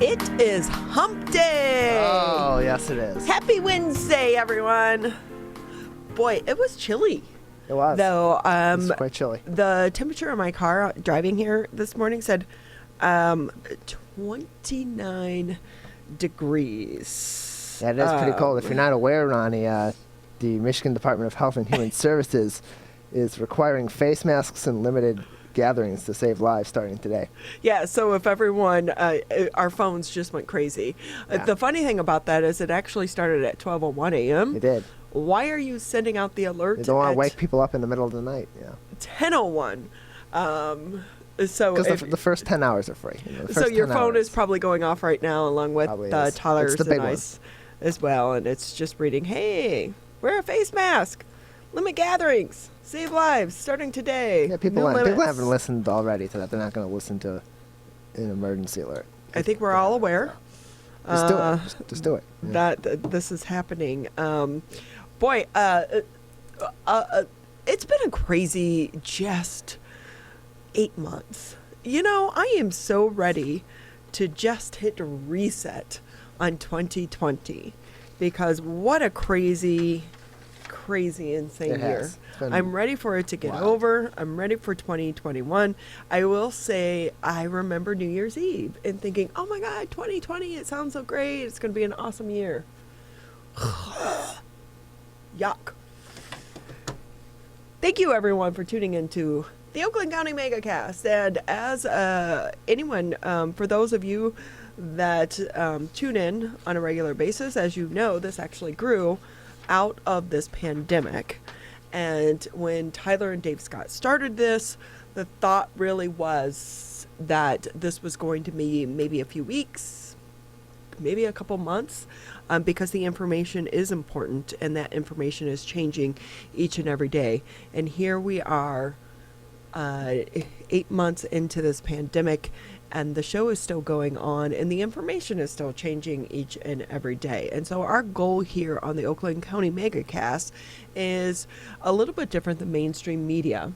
It is hump day. Oh, yes it is. Happy Wednesday, everyone. Boy, it was chilly. It was. Though, it was quite chilly. The temperature of my car driving here this morning said 29 degrees. Yeah, it is pretty cold. If you're not aware, Ronnie, the Michigan Department of Health and Human Services is requiring face masks and limited gatherings to save lives starting today. Yeah, so if everyone, our phones just went crazy. Yeah. The funny thing about that is it actually started at 12:01 a.m. It did. Why are you sending out the alert? You don't want to wake people up in the middle of the night. Yeah. 10:01. So because the first 10 hours are free. So your phone is probably going off right now, along with Tyler's and ice as well, and it's just reading, "Hey, wear a face mask, limit gatherings, save lives, starting today." Yeah, people haven't listened already to that. They're not going to listen to an emergency alert. I think we're all aware. Just do it. Just do it. Yeah. That this is happening. Boy, it's been a crazy just 8 months. You know, I am so ready to just hit reset on 2020 because what a crazy, insane year. I'm ready for it to get over. I'm ready for 2021. I will say I remember New Year's Eve and thinking, oh my God, 2020, it sounds so great. It's going to be an awesome year. Yuck. Thank you, everyone, for tuning into the Oakland County Megacast. And as anyone, for those of you that tune in on a regular basis, as you know, this actually grew out of this pandemic. And when Tyler and Dave Scott started this, the thought really was that this was going to be maybe a few weeks, maybe a couple months, because the information is important and that information is changing each and every day. And here we are 8 months into this pandemic, and the show is still going on and the information is still changing each and every day. And so our goal here on the Oakland County Megacast is a little bit different than mainstream media,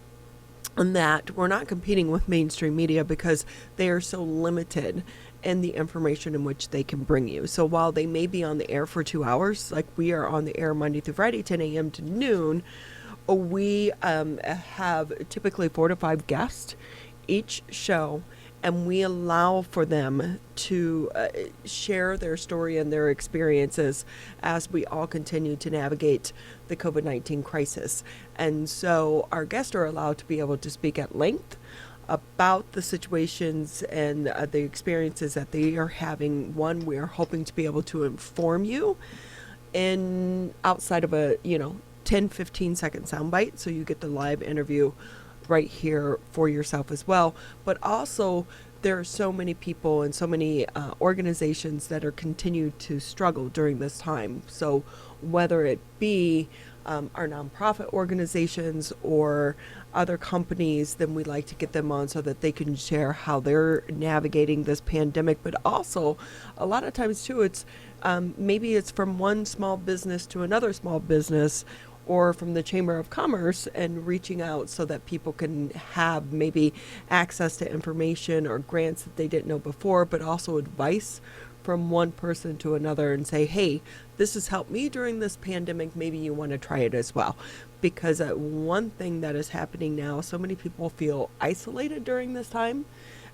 in that we're not competing with mainstream media because they are so limited in the information in which they can bring you. So while they may be on the air for 2 hours, like we are on the air Monday through Friday, 10 a.m. to noon, we have typically 4 to 5 guests each show, and we allow for them to share their story and their experiences as we all continue to navigate the COVID-19 crisis. And so our guests are allowed to be able to speak at length about the situations and the experiences that they are having. One, we are hoping to be able to inform you in outside of a 10-15 second soundbite, so you get the live interview right here for yourself as well. But also there are so many people and so many organizations that are continued to struggle during this time. So whether it be our nonprofit organizations or other companies, then we like to get them on so that they can share how they're navigating this pandemic. But also a lot of times too, it's maybe it's from one small business to another small business, or from the Chamber of Commerce, and reaching out so that people can have maybe access to information or grants that they didn't know before, but also advice from one person to another and say, hey, this has helped me during this pandemic. Maybe you want to try it as well. Because one thing that is happening now, so many people feel isolated during this time,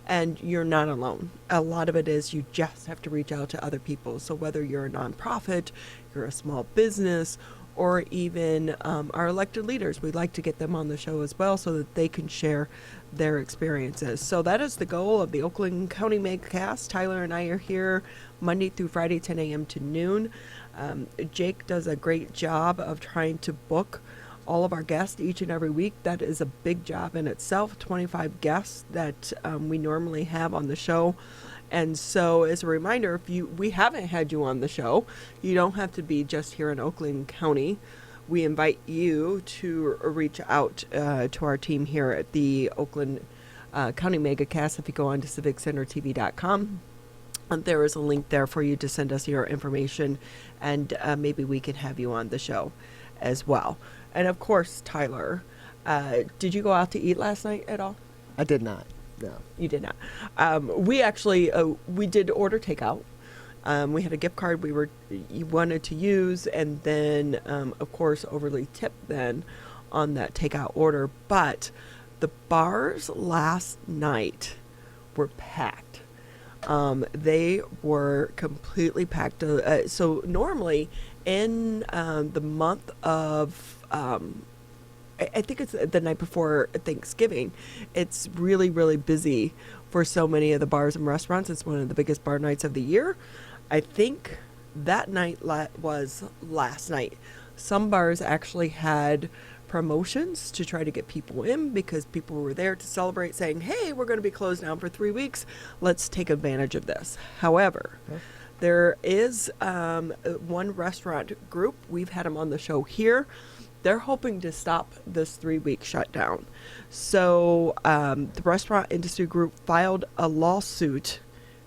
and you're not alone. A lot of it is you just have to reach out to other people. So whether you're a nonprofit, you're a small business, or even our elected leaders, we'd like to get them on the show as well so that they can share their experiences. So that is the goal of the Oakland County Megacast. Tyler and I are here Monday through Friday, 10 a.m. to noon. Jake does a great job of trying to book all of our guests each and every week. That is a big job in itself, 25 guests that we normally have on the show. And so as a reminder, if we haven't had you on the show, you don't have to be just here in Oakland County. We invite you to reach out to our team here at the Oakland County Megacast. If you go on to civiccentertv.com, there is a link there for you to send us your information, and maybe we can have you on the show as well. And of course, Tyler, did you go out to eat last night at all? I did not. No. You did not. We actually we did order takeout. We had a gift card you wanted to use, and then of course overly tipped then on that takeout order. But the bars last night were packed. They were completely packed. So normally in the month of I think it's the night before Thanksgiving, it's really, really busy for so many of the bars and restaurants. It's one of the biggest bar nights of the year. I think that night was last night. Some bars actually had promotions to try to get people in because people were there to celebrate, saying, hey, we're going to be closed down for 3 weeks. Let's take advantage of this. However, there is one restaurant group. We've had them on the show here. They're hoping to stop this 3-week shutdown. So the restaurant industry group filed a lawsuit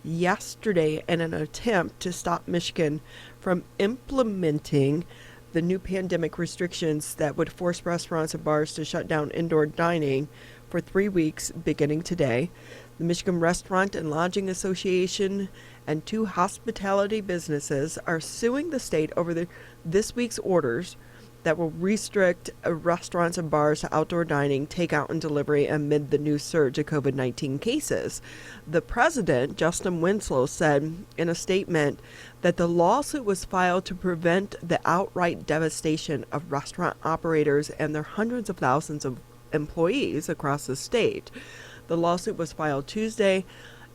yesterday in an attempt to stop Michigan from implementing the new pandemic restrictions that would force restaurants and bars to shut down indoor dining for 3 weeks beginning today. The Michigan Restaurant and Lodging Association and 2 hospitality businesses are suing the state over this week's orders that will restrict restaurants and bars to outdoor dining, takeout, and delivery amid the new surge of COVID-19 cases. The president, Justin Winslow, said in a statement that the lawsuit was filed to prevent the outright devastation of restaurant operators and their hundreds of thousands of employees across the state. The lawsuit was filed Tuesday,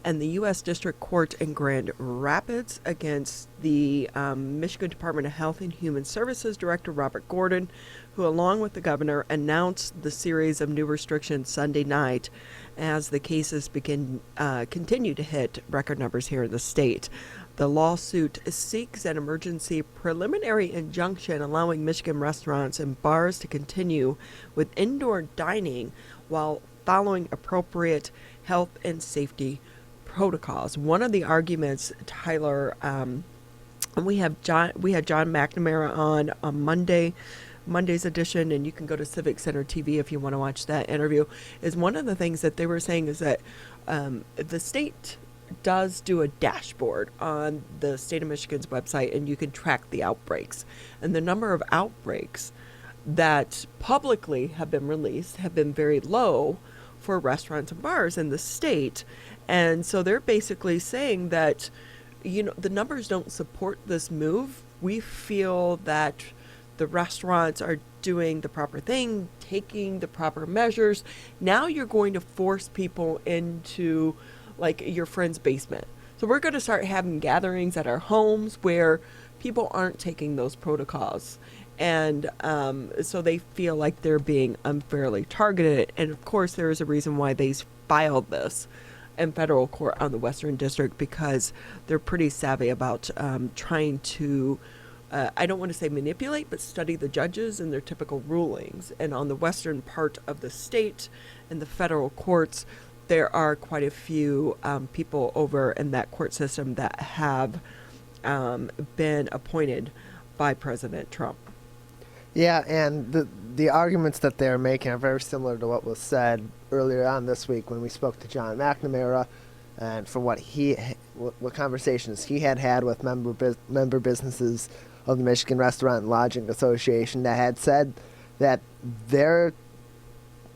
and the U.S. District Court in Grand Rapids against the Michigan Department of Health and Human Services Director Robert Gordon, who along with the governor announced the series of new restrictions Sunday night as the cases continue to hit record numbers here in the state. The lawsuit seeks an emergency preliminary injunction allowing Michigan restaurants and bars to continue with indoor dining while following appropriate health and safety protocols. One of the arguments, Tyler, and we had John McNamara on Monday's edition, and you can go to Civic Center TV if you want to watch that interview. Is one of the things that they were saying is that the state does do a dashboard on the state of Michigan's website, and you can track the outbreaks, and the number of outbreaks that publicly have been released have been very low for restaurants and bars in the state. And so they're basically saying that, the numbers don't support this move. We feel that the restaurants are doing the proper thing, taking the proper measures. Now you're going to force people into like your friend's basement. So we're going to start having gatherings at our homes where people aren't taking those protocols. And so they feel like they're being unfairly targeted. And of course, there is a reason why they filed this in federal court on the Western District, because they're pretty savvy about trying to, I don't want to say manipulate, but study the judges and their typical rulings. And on the western part of the state and the federal courts, there are quite a few people over in that court system that have been appointed by President Trump. Yeah, and the arguments that they're making are very similar to what was said earlier on this week when we spoke to John McNamara, and from what conversations he had with member businesses of the Michigan Restaurant and Lodging Association that had said that their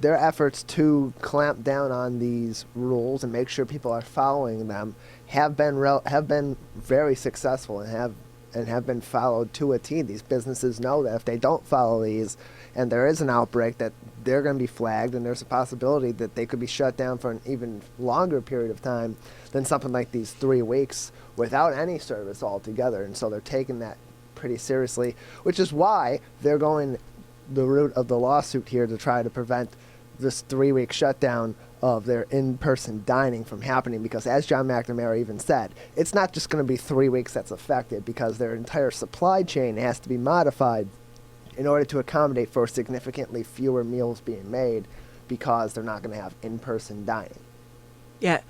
efforts to clamp down on these rules and make sure people are following them have been very successful and have been followed to a T. These businesses know that if they don't follow these and there is an outbreak, that they're going to be flagged, and there's a possibility that they could be shut down for an even longer period of time than something like these 3 weeks without any service altogether. And so they're taking that pretty seriously, which is why they're going the route of the lawsuit here to try to prevent this 3-week shutdown of their in-person dining from happening, because as John McNamara even said, it's not just going to be 3 weeks that's affected, because their entire supply chain has to be modified in order to accommodate for significantly fewer meals being made, because they're not going to have in-person dining. Yeah,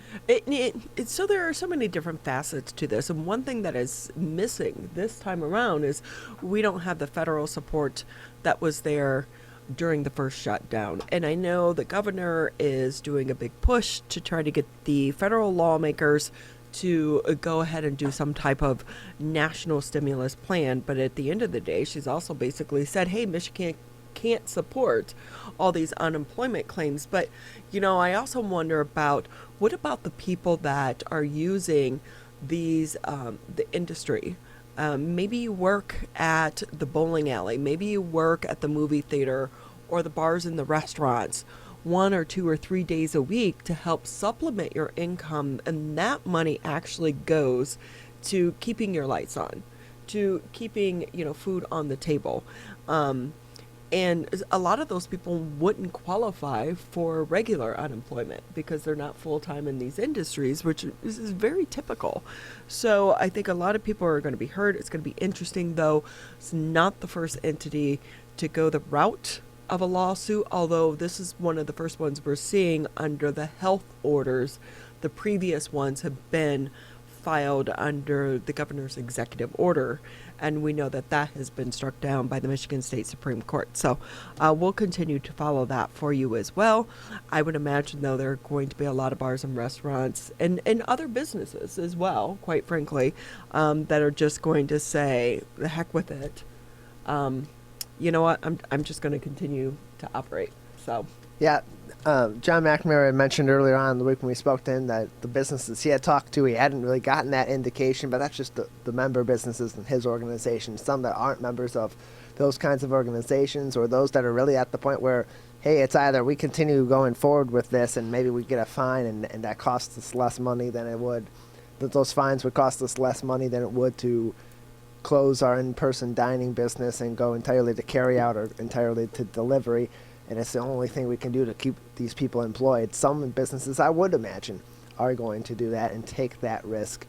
so there are so many different facets to this, and one thing that is missing this time around is we don't have the federal support that was there during the first shutdown. And I know the governor is doing a big push to try to get the federal lawmakers to go ahead and do some type of national stimulus plan. But at the end of the day, she's also basically said, hey, Michigan can't support all these unemployment claims. But, I also wonder about what about the people that are using these, the industry? Maybe you work at the bowling alley. Maybe you work at the movie theater or the bars and the restaurants 1 or 2 or 3 days a week to help supplement your income. And that money actually goes to keeping your lights on, to keeping, food on the table. And a lot of those people wouldn't qualify for regular unemployment because they're not full-time in these industries, which is very typical. So I think a lot of people are going to be hurt. It's going to be interesting, though. It's not the first entity to go the route of a lawsuit, although this is one of the first ones we're seeing under the health orders. The previous ones have been filed under the governor's executive order, and we know that that has been struck down by the Michigan State Supreme Court. So we'll continue to follow that for you as well. I would imagine, though, there are going to be a lot of bars and restaurants and other businesses as well, quite frankly, that are just going to say, the heck with it. You know what? I'm just going to continue to operate. So. Yeah, John McNamara had mentioned earlier on in the week when we spoke to him that the businesses he had talked to, he hadn't really gotten that indication, but that's just the member businesses in his organization. Some that aren't members of those kinds of organizations, or those that are really at the point where, hey, it's either we continue going forward with this and maybe we get a fine and that costs us less money than it would, that those fines would cost us less money than it would to close our in-person dining business and go entirely to carry out or entirely to delivery. And it's the only thing we can do to keep these people employed. Some businesses, I would imagine, are going to do that and take that risk,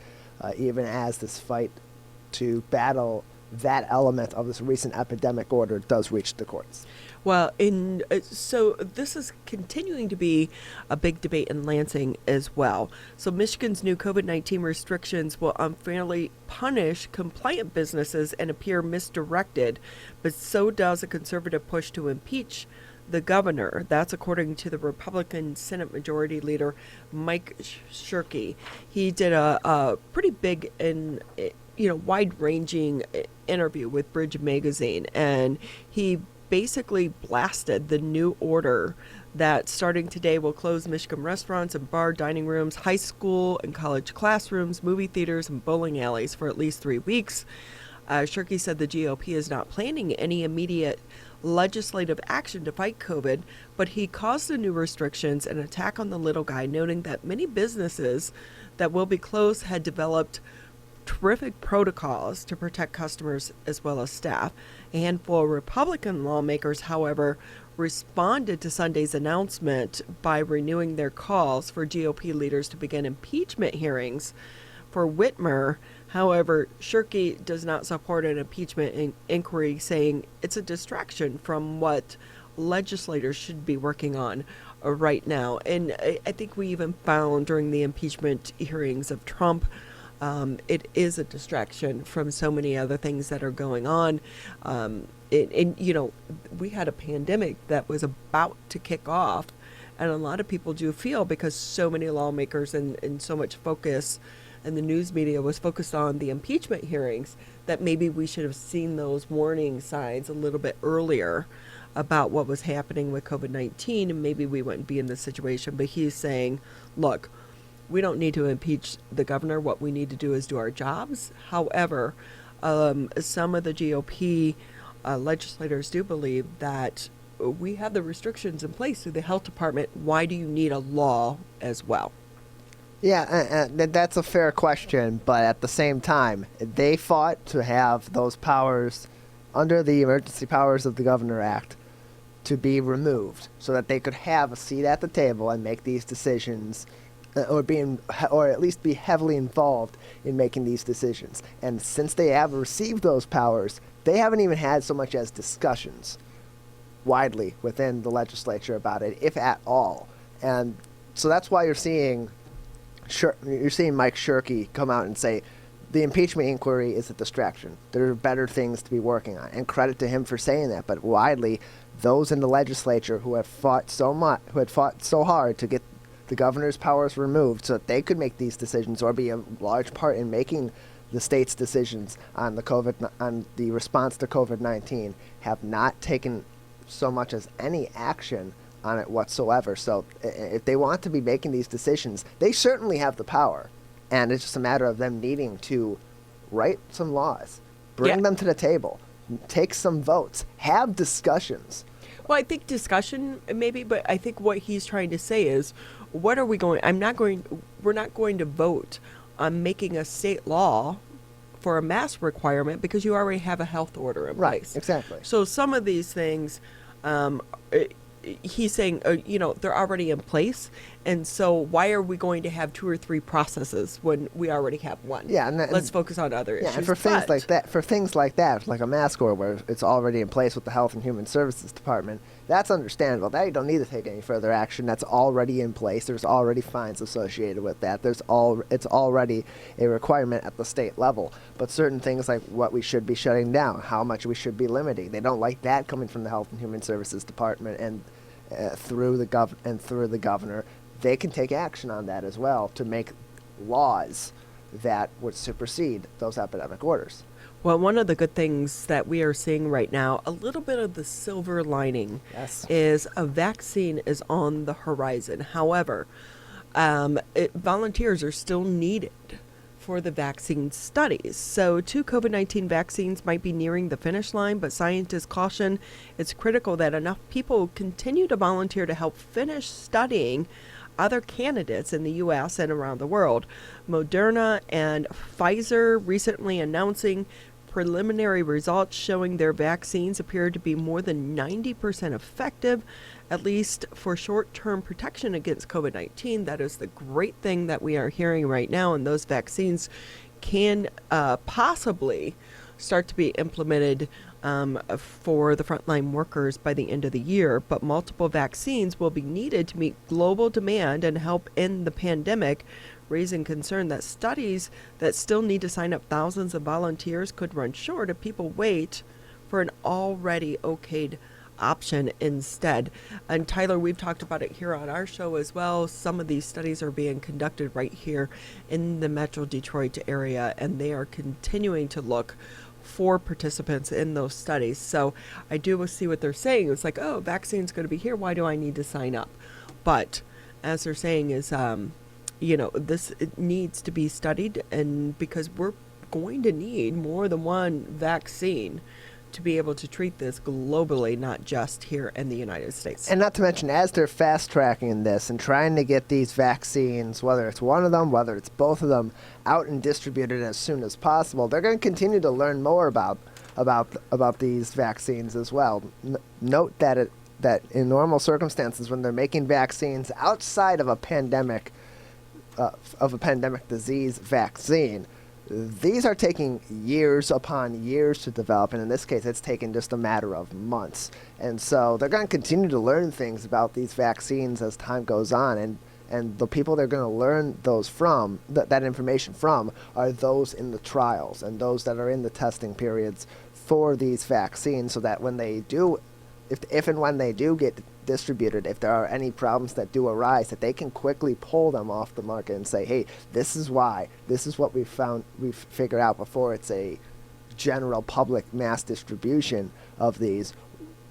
even as this fight to battle that element of this recent epidemic order does reach the courts. Well, so this is continuing to be a big debate in Lansing as well. So Michigan's new COVID-19 restrictions will unfairly punish compliant businesses and appear misdirected, but so does a conservative push to impeach the governor. That's according to the Republican Senate Majority Leader Mike Shirkey. He did a pretty big and wide-ranging interview with Bridge Magazine, and he basically blasted the new order that starting today will close Michigan restaurants and bar dining rooms, high school and college classrooms, movie theaters, and bowling alleys for at least 3 weeks. Shirkey said the GOP is not planning any immediate legislative action to fight COVID, but he caused the new restrictions an attack on the little guy, noting that many businesses that will be closed had developed terrific protocols to protect customers as well as staff. A handful of Republican lawmakers, however, responded to Sunday's announcement by renewing their calls for GOP leaders to begin impeachment hearings for Whitmer. However, Shirkey does not support an impeachment inquiry, saying it's a distraction from what legislators should be working on right now. And I think we even found during the impeachment hearings of Trump, it is a distraction from so many other things that are going on. We had a pandemic that was about to kick off, and a lot of people do feel, because so many lawmakers and so much focus and the news media was focused on the impeachment hearings, that maybe we should have seen those warning signs a little bit earlier about what was happening with COVID-19, and maybe we wouldn't be in this situation. But he's saying, look, we don't need to impeach the governor. What we need to do is do our jobs. However, some of the GOP legislators do believe that we have the restrictions in place through the health department. Why do you need a law as well? Yeah, that's a fair question, but at the same time, they fought to have those powers under the Emergency Powers of the Governor Act to be removed so that they could have a seat at the table and make these decisions, or at least be heavily involved in making these decisions. And since they have received those powers, they haven't even had so much as discussions widely within the legislature about it, if at all. And so that's why you're seeing Mike Shirkey come out and say the impeachment inquiry is a distraction. There are better things to be working on, and credit to him for saying that. But widely, those in the legislature who have fought so hard to get the governor's powers removed so that they could make these decisions or be a large part in making the state's decisions on the response to COVID-19 have not taken so much as any action on it whatsoever. So if they want to be making these decisions, they certainly have the power. And it's just a matter of them needing to write some laws, bring them to the table, take some votes, have discussions. Well, I think discussion maybe, but I think what he's trying to say is, we're not going to vote on making a state law for a mask requirement because you already have a health order in place. Right, exactly. So some of these things, he's saying, they're already in place. And so why are we going to have 2 or 3 processes when we already have one? Yeah, let's focus on other issues. Yeah, and for things like that, like a mask order where it's already in place with the Health and Human Services Department, that's understandable. That you don't need to take any further action. That's already in place. There's already fines associated with that. It's already a requirement at the state level. But certain things like what we should be shutting down, how much we should be limiting, they don't like that coming from the Health and Human Services Department and through the governor. They can take action on that as well to make laws that would supersede those epidemic orders. Well, one of the good things that we are seeing right now, a little bit of the silver lining, is a vaccine is on the horizon. However, volunteers are still needed for the vaccine studies. So 2 COVID-19 vaccines might be nearing the finish line, but scientists caution it's critical that enough people continue to volunteer to help finish studying other candidates in the U.S. and around the world. Moderna and Pfizer recently announcing preliminary results showing their vaccines appear to be more than 90% effective, at least for short-term protection against COVID-19. That is the great thing that we are hearing right now, and those vaccines can possibly start to be implemented for the frontline workers by the end of the year, but multiple vaccines will be needed to meet global demand and help end the pandemic, raising concern that studies that still need to sign up thousands of volunteers could run short if people wait for an already okayed option instead. And Tyler, we've talked about it here on our show as well. Some of these studies are being conducted right here in the Metro Detroit area, and they are continuing to look for participants in those studies. So I do see what they're saying. It's like, oh, vaccine's going to be here. Why do I need to sign up? But as they're saying is, it needs to be studied, and because we're going to need more than one vaccine to be able to treat this globally, not just here in the United States. And not to mention, as they're fast-tracking this and trying to get these vaccines, whether it's one of them, whether it's both of them, out and distributed as soon as possible, they're going to continue to learn more about these vaccines as well. Note that in normal circumstances, when they're making vaccines outside of a pandemic disease vaccine, these are taking years upon years to develop, and in this case, it's taken just a matter of months. And so they're going to continue to learn things about these vaccines as time goes on, and the people they're going to learn those from, that information from, are those in the trials and those that are in the testing periods for these vaccines, so that when they do, if and when they do get distributed, if there are any problems that do arise, that they can quickly pull them off the market and say, hey, this is why, this is what we've figured out before it's a general public mass distribution of these.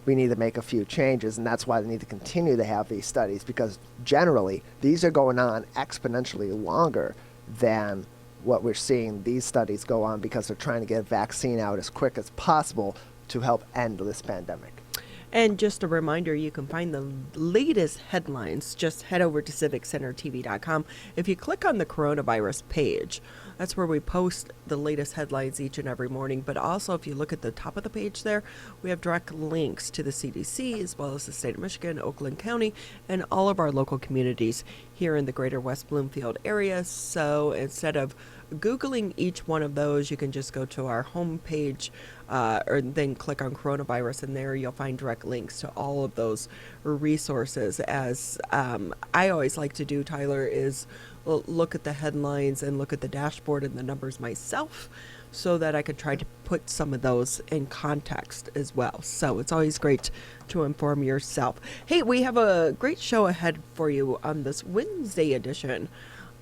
We need to make a few changes, and that's why they need to continue to have these studies, because generally these are going on exponentially longer than what we're seeing these studies go on, because they're trying to get a vaccine out as quick as possible to help end this pandemic. And just a reminder, you can find the latest headlines. Just head over to civiccentertv.com. If you click on the coronavirus page, that's where we post the latest headlines each and every morning. But also, if you look at the top of the page there, we have direct links to the CDC, as well as the state of Michigan, Oakland County, and all of our local communities here in the greater West Bloomfield area. So instead of Googling each one of those, you can just go to our homepage or then click on coronavirus, and there you'll find direct links to all of those resources. As I always like to do, Tyler, is look at the headlines and look at the dashboard and the numbers myself, so that I could try to put some of those in context as well. So it's always great to inform yourself. Hey, we have a great show ahead for you on this Wednesday edition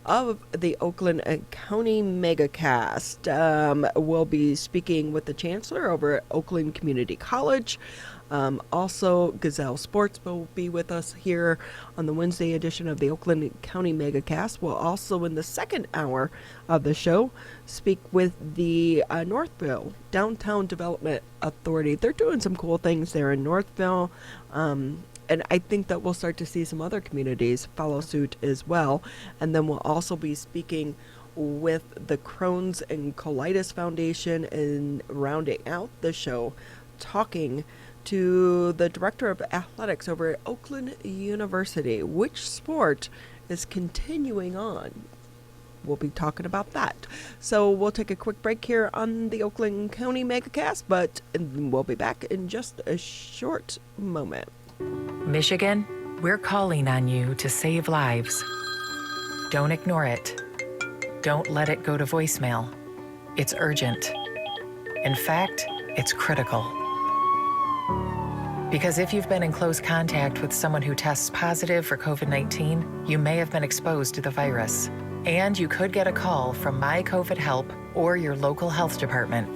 of the Oakland County Megacast. We'll be speaking with the Chancellor over at Oakland Community College. Also, Gazelle Sports will be with us here on the Wednesday edition of the Oakland County Megacast. We'll also, in the second hour of the show, speak with the Northville Downtown Development Authority. They're doing some cool things there in Northville, and I think that we'll start to see some other communities follow suit as well. And then we'll also be speaking with the Crohn's and Colitis Foundation and rounding out the show, talking to the director of athletics over at Oakland University. Which sport is continuing on? We'll be talking about that. So we'll take a quick break here on the Oakland County Megacast, but we'll be back in just a short moment. Michigan, we're calling on you to save lives. Don't ignore it. Don't let it go to voicemail. It's urgent. In fact, it's critical. Because if you've been in close contact with someone who tests positive for COVID-19, you may have been exposed to the virus. And you could get a call from My COVID Help or your local health department.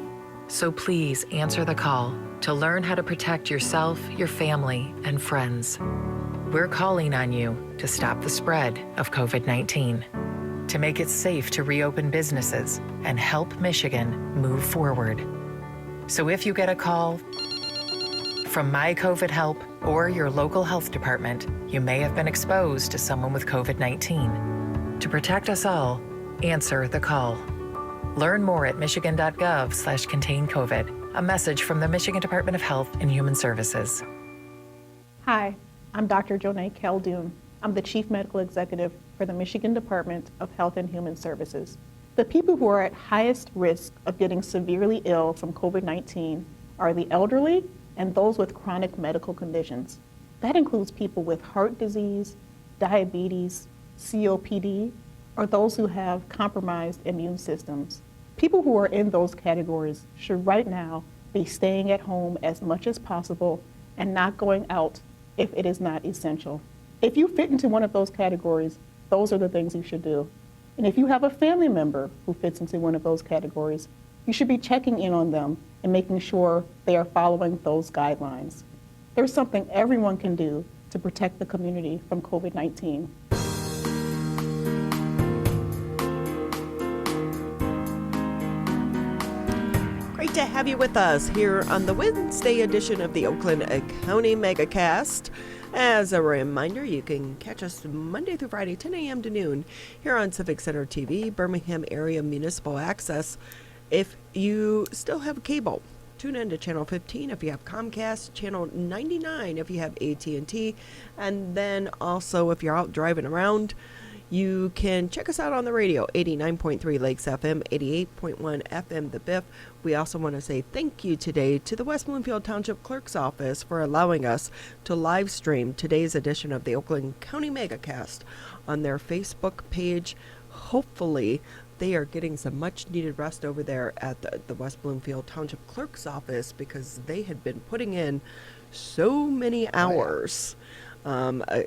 So please answer the call to learn how to protect yourself, your family, and friends. We're calling on you to stop the spread of COVID-19, to make it safe to reopen businesses and help Michigan move forward. So if you get a call from My COVID Help or your local health department, you may have been exposed to someone with COVID-19. To protect us all, answer the call. Learn more at michigan.gov/containcovid. A message from the Michigan Department of Health and Human Services. Hi, I'm Dr. Jonae Khaldun. I'm the Chief Medical Executive for the Michigan Department of Health and Human Services. The people who are at highest risk of getting severely ill from COVID-19 are the elderly and those with chronic medical conditions. That includes people with heart disease, diabetes, COPD, or those who have compromised immune systems. People who are in those categories should right now be staying at home as much as possible and not going out if it is not essential. If you fit into one of those categories, those are the things you should do. And if you have a family member who fits into one of those categories, you should be checking in on them and making sure they are following those guidelines. There's something everyone can do to protect the community from COVID-19. Great to have you with us here on the Wednesday edition of the Oakland County Megacast. As a reminder, you can catch us Monday through Friday, 10 a.m. to noon, here on Civic Center TV, Birmingham Area Municipal Access. If you still have cable, tune in to Channel 15 if you have Comcast, Channel 99 if you have AT&T, and then also if you're out driving around, you can check us out on the radio, 89.3 Lakes FM, 88.1 FM The Biff. We also want to say thank you today to the West Bloomfield Township Clerk's Office for allowing us to live stream today's edition of the Oakland County Megacast on their Facebook page. Hopefully, they are getting some much needed rest over there at the West Bloomfield Township Clerk's Office, because they had been putting in so many hours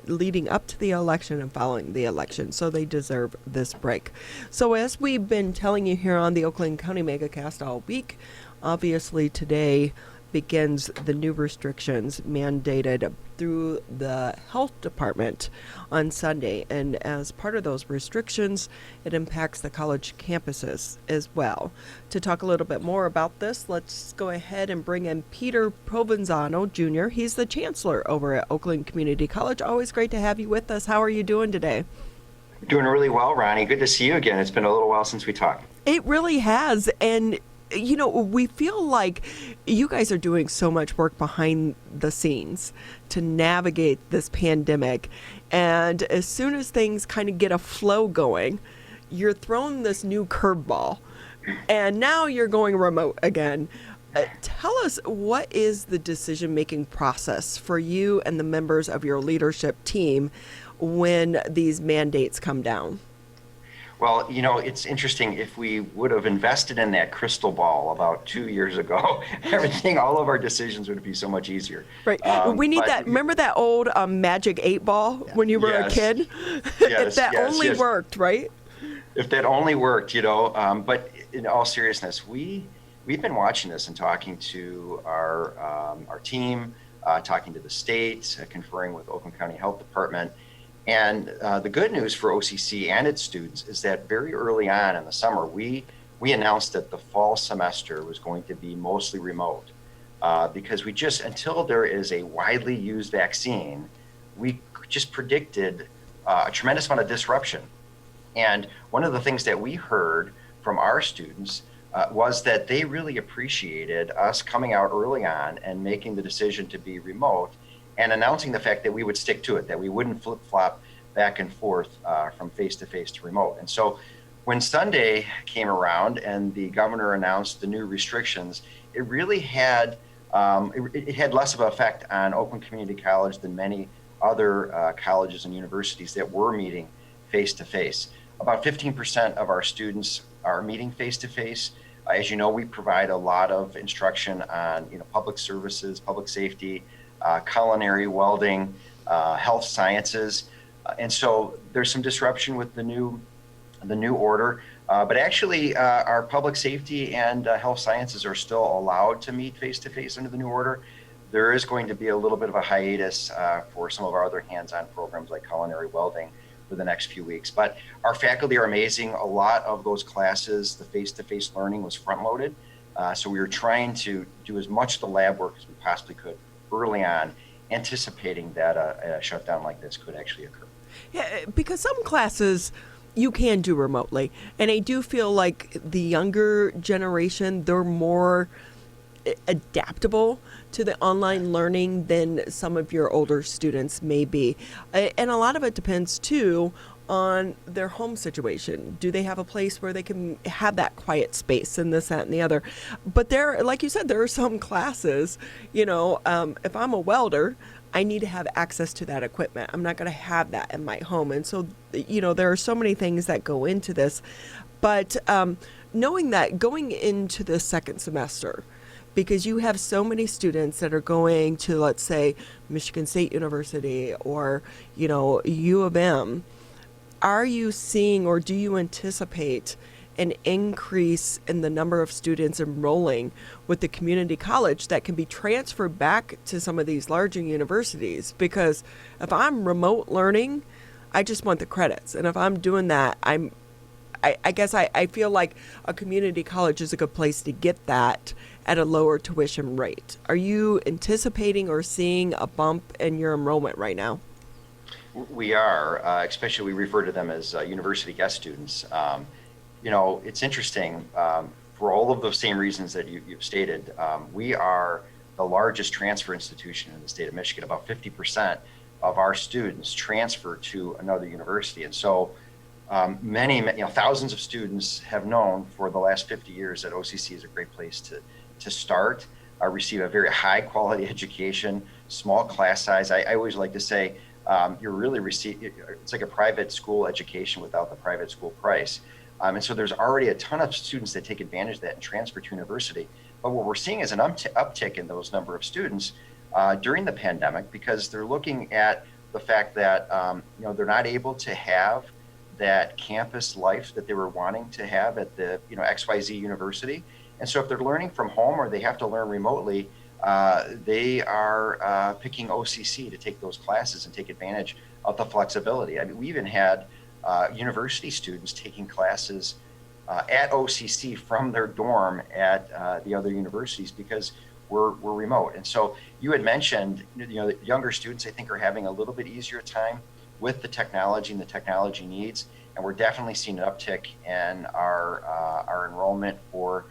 leading up to the election and following the election. So they deserve this break. So as we've been telling you here on the Oakland County Megacast all week, obviously today begins the new restrictions mandated through the health department on Sunday. And as part of those restrictions, it impacts the college campuses as well. To talk a little bit more about this, let's go ahead and bring in Peter Provenzano, Jr. He's the Chancellor over at Oakland Community College. Always great to have you with us. How are you doing today? Doing really well, Ronnie. Good to see you again. It's been a little while since we talked. It really has. And you know, we feel like you guys are doing so much work behind the scenes to navigate this pandemic. And as soon as things kind of get a flow going, you're throwing this new curveball. And now you're going remote again. Tell us, what is the decision-making process for you and the members of your leadership team when these mandates come down? Well, it's interesting. If we would have invested in that crystal ball about 2 years ago, all of our decisions would be so much easier. Right. We need that. Remember that old Magic 8 Ball when you were a kid? If that only worked, right? If that only worked, but in all seriousness, we've been watching this and talking to our team, talking to the state, conferring with Oakland County Health Department. And the good news for OCC and its students is that very early on in the summer, we announced that the fall semester was going to be mostly remote because until there is a widely used vaccine, we just predicted a tremendous amount of disruption. And one of the things that we heard from our students was that they really appreciated us coming out early on and making the decision to be remote and announcing the fact that we would stick to it, that we wouldn't flip-flop back and forth from face-to-face to remote. And so when Sunday came around and the governor announced the new restrictions, it really had it had less of an effect on Oakland Community College than many other colleges and universities that were meeting face-to-face. About 15% of our students are meeting face-to-face. As you know, we provide a lot of instruction on public services, public safety, culinary, welding, health sciences, and so there's some disruption with the new order. But actually, our public safety and health sciences are still allowed to meet face-to-face under the new order. There is going to be a little bit of a hiatus for some of our other hands-on programs like culinary, welding, for the next few weeks. But our faculty are amazing. A lot of those classes, the face-to-face learning was front-loaded, so we were trying to do as much of the lab work as we possibly could early on, anticipating that a shutdown like this could actually occur. Yeah, because some classes you can do remotely, and I do feel like the younger generation, they're more adaptable to the online learning than some of your older students may be. And a lot of it depends too on their home situation. Do they have a place where they can have that quiet space and this, that, and the other? But there, like you said, there are some classes, if I'm a welder, I need to have access to that equipment. I'm not going to have that in my home. And so, there are so many things that go into this. But knowing that going into the second semester, because you have so many students that are going to, let's say, Michigan State University or, U of M, are you seeing or do you anticipate an increase in the number of students enrolling with the community college that can be transferred back to some of these larger universities? Because if I'm remote learning, I just want the credits. And if I'm doing that, I guess I feel like a community college is a good place to get that at a lower tuition rate. Are you anticipating or seeing a bump in your enrollment right now? We are, especially we refer to them as university guest students. It's interesting, for all of those same reasons that you've stated. We are the largest transfer institution in the state of Michigan. About 50% of our students transfer to another university. And so many, thousands of students have known for the last 50 years that OCC is a great place to start, receive a very high quality education, small class size. I always like to say, you're really it's like a private school education without the private school price. And so there's already a ton of students that take advantage of that and transfer to university. But what we're seeing is an uptick in those number of students during the pandemic, because they're looking at the fact that they're not able to have that campus life that they were wanting to have at the XYZ university. And so if they're learning from home or they have to learn remotely, they are picking OCC to take those classes and take advantage of the flexibility. I mean, we even had university students taking classes at OCC from their dorm at the other universities because we're remote. And so you had mentioned, the younger students, I think, are having a little bit easier time with the technology and the technology needs. And we're definitely seeing an uptick in our enrollment for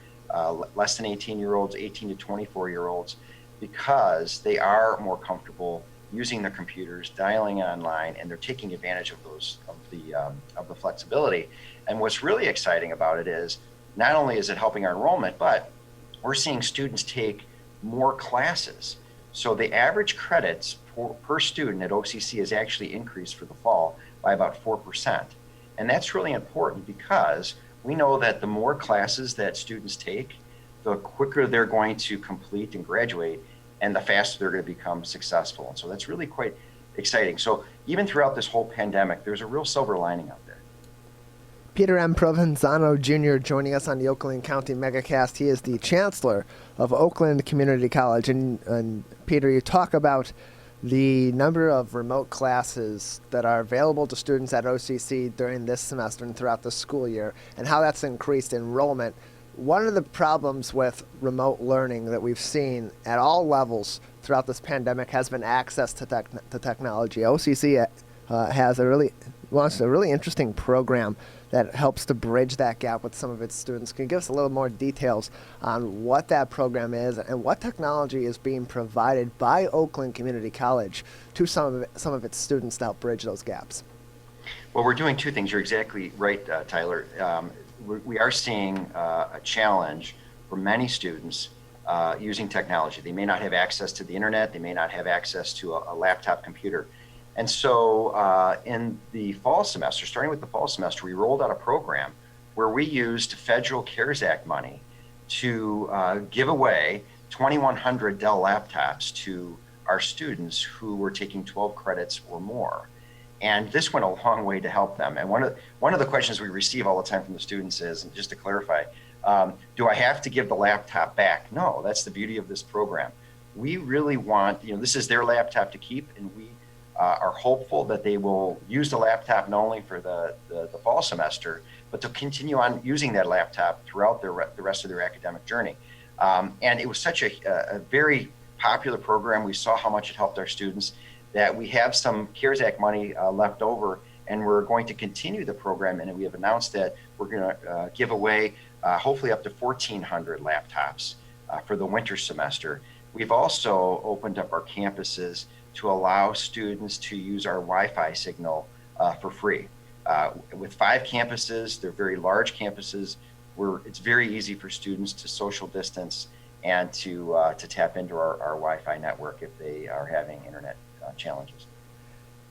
less than 18-year-olds, 18 to 24-year-olds, because they are more comfortable using their computers, dialing online, and they're taking advantage of the flexibility. And what's really exciting about it is not only is it helping our enrollment, but we're seeing students take more classes. So the average credits per student at OCC has actually increased for the fall by about 4%. And that's really important because we know that the more classes that students take, the quicker they're going to complete and graduate, and the faster they're going to become successful. And so that's really quite exciting. So even throughout this whole pandemic, there's a real silver lining out there. Peter M. Provenzano Jr. joining us on the Oakland County Megacast. He is the Chancellor of Oakland Community College. And Peter, you talk about the number of remote classes that are available to students at OCC during this semester and throughout the school year, and how that's increased enrollment. One of the problems with remote learning that we've seen at all levels throughout this pandemic has been access to technology. OCC has launched a really interesting program that helps to bridge that gap with some of its students. Can you give us a little more details on what that program is and what technology is being provided by Oakland Community College to some of its students to help bridge those gaps? Well, we're doing two things. You're exactly right, Tyler. We are seeing a challenge for many students using technology. They may not have access to the internet. They may not have access to a laptop computer. And so in the fall semester, starting with the fall semester, we rolled out a program where we used federal CARES Act money to give away 2,100 Dell laptops to our students who were taking 12 credits or more. And this went a long way to help them. And one of the questions we receive all the time from the students is, and just to clarify, do I have to give the laptop back? No, that's the beauty of this program. We really want, this is their laptop to keep, and we are hopeful that they will use the laptop not only for the fall semester, but to continue on using that laptop throughout the rest of their academic journey. And it was such a very popular program. We saw how much it helped our students that we have some CARES Act money left over, and we're going to continue the program. And we have announced that we're going to give away hopefully up to 1,400 laptops for the winter semester. We've also opened up our campuses to allow students to use our Wi-Fi signal for free. With 5 campuses, they're very large campuses, where it's very easy for students to social distance and to tap into our Wi-Fi network if they are having internet challenges.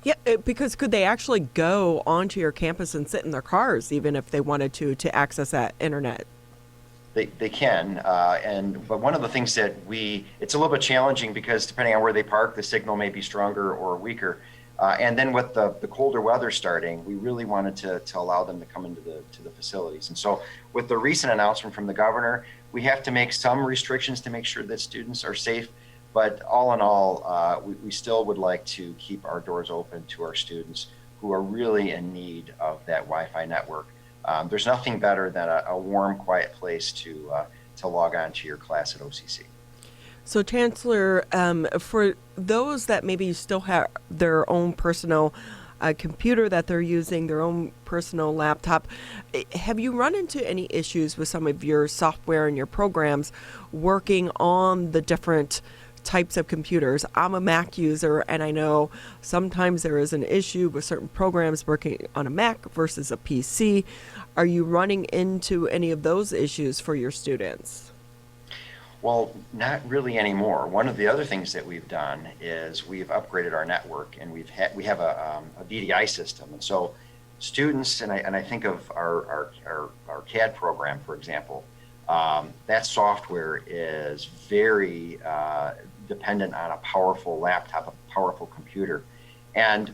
Yeah, because could they actually go onto your campus and sit in their cars even if they wanted to access that internet? They can, but one of the things that it's a little bit challenging because depending on where they park, the signal may be stronger or weaker. And then with the colder weather starting, we really wanted to allow them to come into the facilities. And so with the recent announcement from the governor, we have to make some restrictions to make sure that students are safe. But all in all, we still would like to keep our doors open to our students who are really in need of that Wi-Fi network. There's nothing better than a warm, quiet place to log on to your class at OCC. So, Chancellor, for those that maybe still have their own personal computer that they're using, their own personal laptop, have you run into any issues with some of your software and your programs working on the different types of computers? I'm a Mac user, and I know sometimes there is an issue with certain programs working on a Mac versus a PC. Are you running into any of those issues for your students? Well, not really anymore. One of the other things that we've done is we've upgraded our network, and we have a VDI system. And so students, and I think of our CAD program, for example, that software is very dependent on a powerful laptop, a powerful computer. And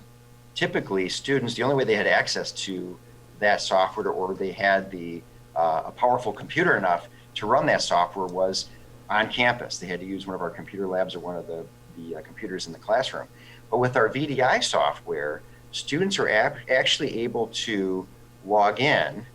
typically students, the only way they had access to that software or they had a powerful computer enough to run that software was on campus. They had to use one of our computer labs or one of the computers in the classroom. But with our VDI software, students are actually able to log in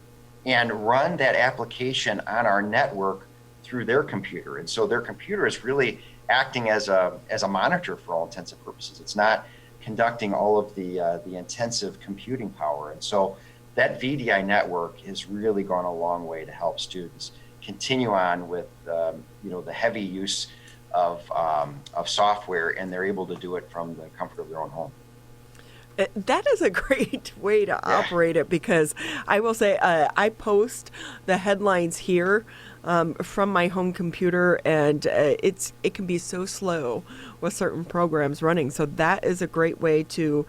and run that application on our network through their computer. And so their computer is really acting as a monitor for all intents and purposes. It's not conducting all of the intensive computing power. And so that VDI network has really gone a long way to help students continue on with the heavy use of software, and they're able to do it from the comfort of their own home. That is a great way to operate it, because I will say I post the headlines here from my home computer, and it can be so slow with certain programs running. So that is a great way to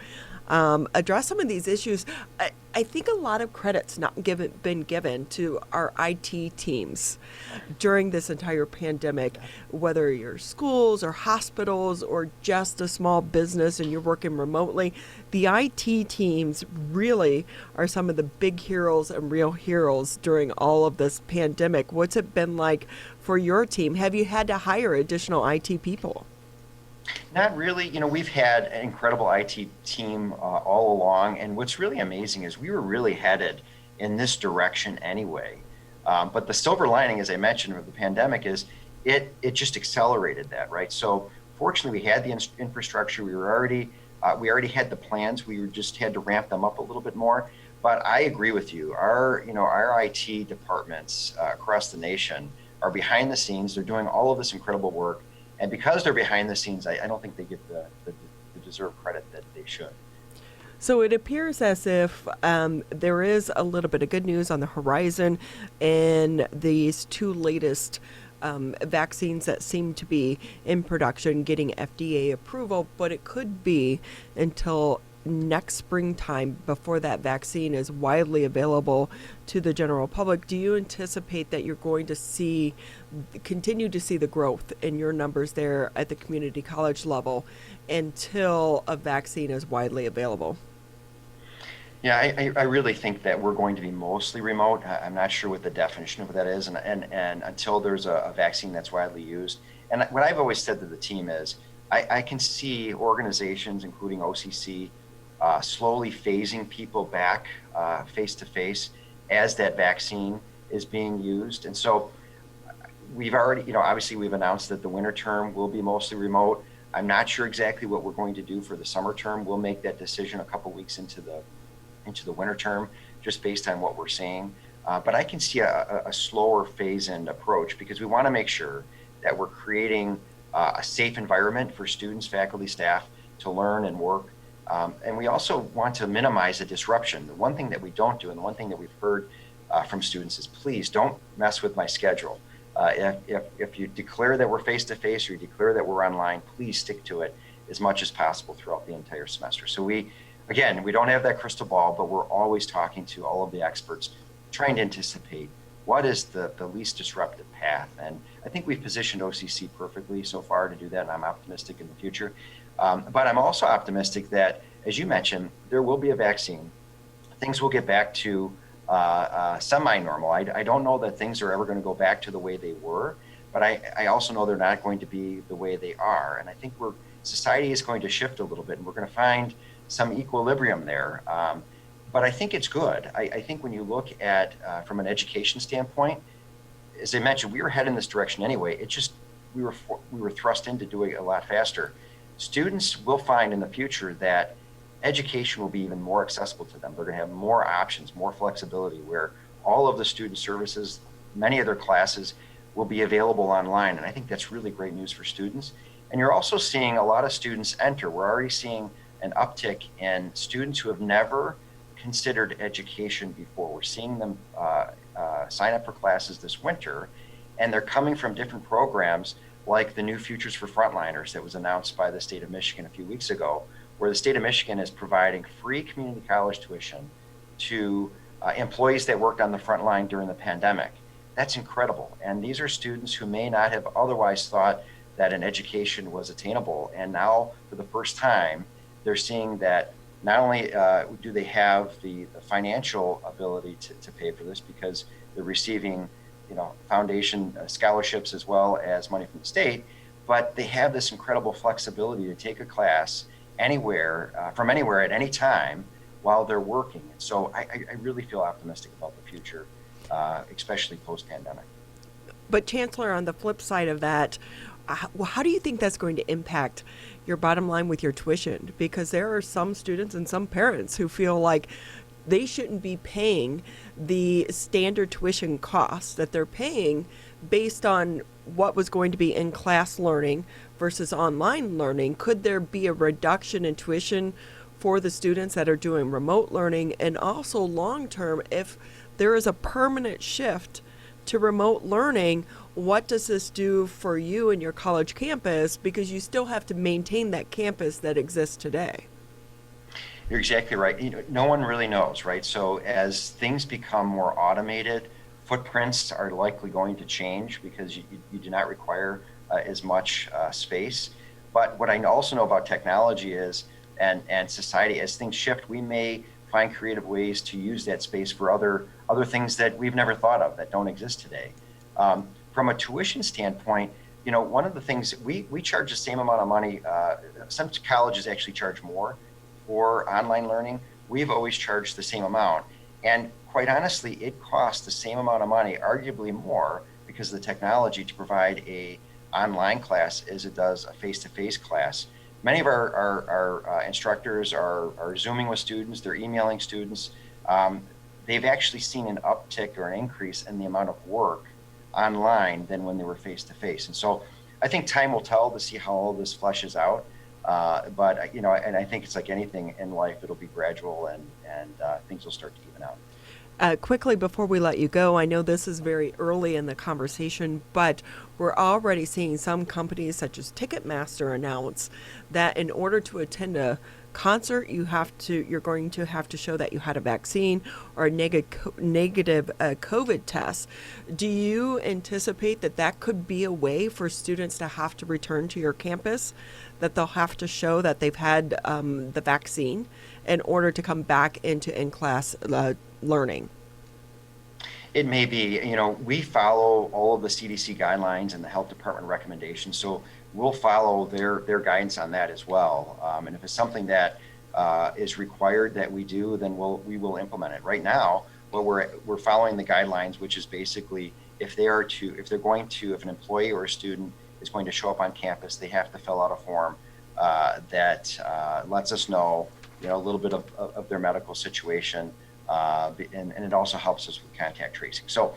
address some of these issues. I think a lot of credit's not been given to our IT teams during this entire pandemic, whether you're schools or hospitals or just a small business and you're working remotely. The IT teams really are some of the big heroes and real heroes during all of this pandemic. What's it been like for your team? Have you had to hire additional IT people? Not really. We've had an incredible IT team all along, and what's really amazing is we were really headed in this direction anyway. But the silver lining, as I mentioned, of the pandemic is it just accelerated that, right? So fortunately, we had the infrastructure. We already had the plans. We just had to ramp them up a little bit more. But I agree with you. Our IT departments across the nation are behind the scenes. They're doing all of this incredible work. And because they're behind the scenes, I don't think they get the deserved credit that they should. So it appears as if there is a little bit of good news on the horizon in these two latest vaccines that seem to be in production, getting FDA approval, but it could be until next springtime before that vaccine is widely available to the general public. Do you anticipate that you're going to continue to see the growth in your numbers there at the community college level until a vaccine is widely available? Yeah, I really think that we're going to be mostly remote. I'm not sure what the definition of that is, and until there's a vaccine that's widely used. And what I've always said to the team is, I can see organizations, including OCC, slowly phasing people back face to face as that vaccine is being used. And so we've already, obviously we've announced that the winter term will be mostly remote. I'm not sure exactly what we're going to do for the summer term. We'll make that decision a couple weeks into the winter term, just based on what we're seeing. But I can see a slower phase-in approach, because we want to make sure that we're creating a safe environment for students, faculty, staff to learn and work. And we also want to minimize the disruption. The one thing that we don't do, and the one thing that we've heard from students is, please don't mess with my schedule. If you declare that we're face-to-face or you declare that we're online, please stick to it as much as possible throughout the entire semester. So we don't have that crystal ball, but we're always talking to all of the experts, trying to anticipate what is the least disruptive path. And I think we've positioned OCC perfectly so far to do that, and I'm optimistic in the future. But I'm also optimistic that, as you mentioned, there will be a vaccine. Things will get back to semi-normal. I don't know that things are ever going to go back to the way they were, but I also know they're not going to be the way they are. And I think society is going to shift a little bit, and we're going to find some equilibrium there. But I think it's good. I think when you look at from an education standpoint, as I mentioned, we were heading in this direction anyway. It just we were thrust into doing it a lot faster. Students will find in the future that education will be even more accessible to them. They're going to have more options, more flexibility, where all of the student services, many of their classes, will be available online. And I think that's really great news for students. And you're also seeing a lot of students enter. We're already seeing an uptick in students who have never considered education before. We're seeing them sign up for classes this winter, and they're coming from different programs like the new Futures for Frontliners that was announced by the state of Michigan a few weeks ago, where the state of Michigan is providing free community college tuition to employees that worked on the front line during the pandemic. That's incredible. And these are students who may not have otherwise thought that an education was attainable. And now, for the first time, they're seeing that not only do they have the financial ability to pay for this, because they're receiving foundation scholarships as well as money from the state, but they have this incredible flexibility to take a class anywhere, from anywhere at any time while they're working. And so I really feel optimistic about the future, especially post-pandemic. But Chancellor, on the flip side of that, how do you think that's going to impact your bottom line with your tuition? Because there are some students and some parents who feel like they shouldn't be paying the standard tuition costs that they're paying based on what was going to be in-class learning versus online learning. Could there be a reduction in tuition for the students that are doing remote learning? And also long-term, if there is a permanent shift to remote learning, what does this do for you and your college campus? Because you still have to maintain that campus that exists today. you're exactly right. No one really knows, right? So as things become more automated, footprints are likely going to change because you do not require as much space. But what I also know about technology is, and society, as things shift, we may find creative ways to use that space for other things that we've never thought of that don't exist today. From a tuition standpoint, one of the things we charge the same amount of money. Some colleges actually charge more for online learning. We've always charged the same amount, and quite honestly, it costs the same amount of money, arguably more, because of the technology to provide a online class as it does a face-to-face class. Many of our instructors are Zooming with students, they're emailing students. They've actually seen an uptick or an increase in the amount of work online than when they were face-to-face. And so I think time will tell to see how all this fleshes out. But and I think it's like anything in life, it'll be gradual and things will start to even out. Quickly before we let you go, I know this is very early in the conversation, but we're already seeing some companies such as Ticketmaster announce that in order to attend a concert, you're going to have to show that you had a vaccine or a negative COVID test. Do you anticipate that could be a way for students to have to return to your campus, that they'll have to show that they've had the vaccine in order to come back into in-class learning? It may be. We follow all of the CDC guidelines and the health department recommendations, so we'll follow their guidance on that as well. And if it's something that is required that we do, then we will implement it. Right now, we're following the guidelines, which is basically if an employee or a student is going to show up on campus, they have to fill out a form that lets us know, a little bit of their medical situation. And it also helps us with contact tracing. So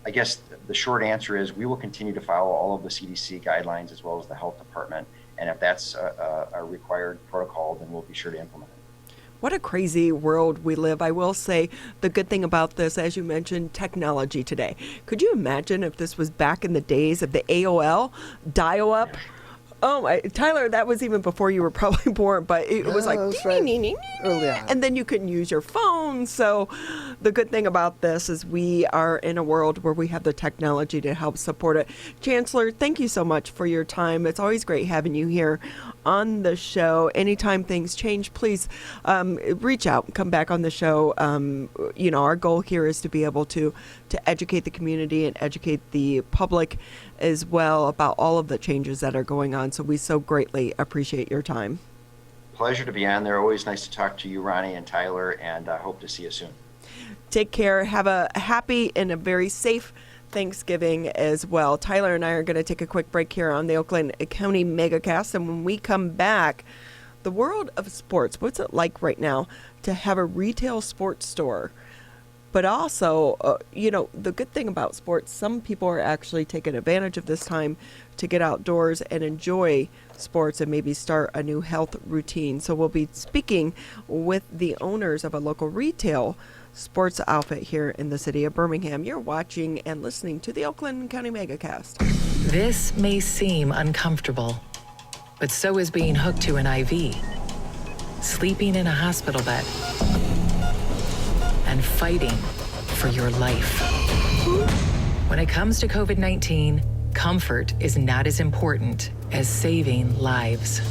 I guess the short answer is we will continue to follow all of the CDC guidelines as well as the health department. And if that's a required protocol, then we'll be sure to implement it. What a crazy world we live. I will say the good thing about this, as you mentioned, technology today. Could you imagine if this was back in the days of the AOL dial-up? Oh, Tyler, that was even before you were probably born, but it was like, early on. And then you couldn't use your phone. So the good thing about this is we are in a world where we have the technology to help support it. Chancellor, thank you so much for your time. It's always great having you here on the show. Anytime things change, please reach out, come back on the show. Our goal here is to be able to educate the community and educate the public as well about all of the changes that are going on. So we so greatly appreciate your time. Pleasure to be on there. Always nice to talk to you, Ronnie and Tyler, and I hope to see you soon. Take care. Have a happy and a very safe Thanksgiving as well. Tyler and I are going to take a quick break here on the Oakland County Megacast. And when we come back, the world of sports, what's it like right now to have a retail sports store? But also, the good thing about sports, some people are actually taking advantage of this time to get outdoors and enjoy sports and maybe start a new health routine. So we'll be speaking with the owners of a local retail sports outfit here in the city of Birmingham. You're watching and listening to the Oakland County Megacast. This may seem uncomfortable, but so is being hooked to an IV, sleeping in a hospital bed, and fighting for your life. When it comes to COVID-19, comfort is not as important as saving lives.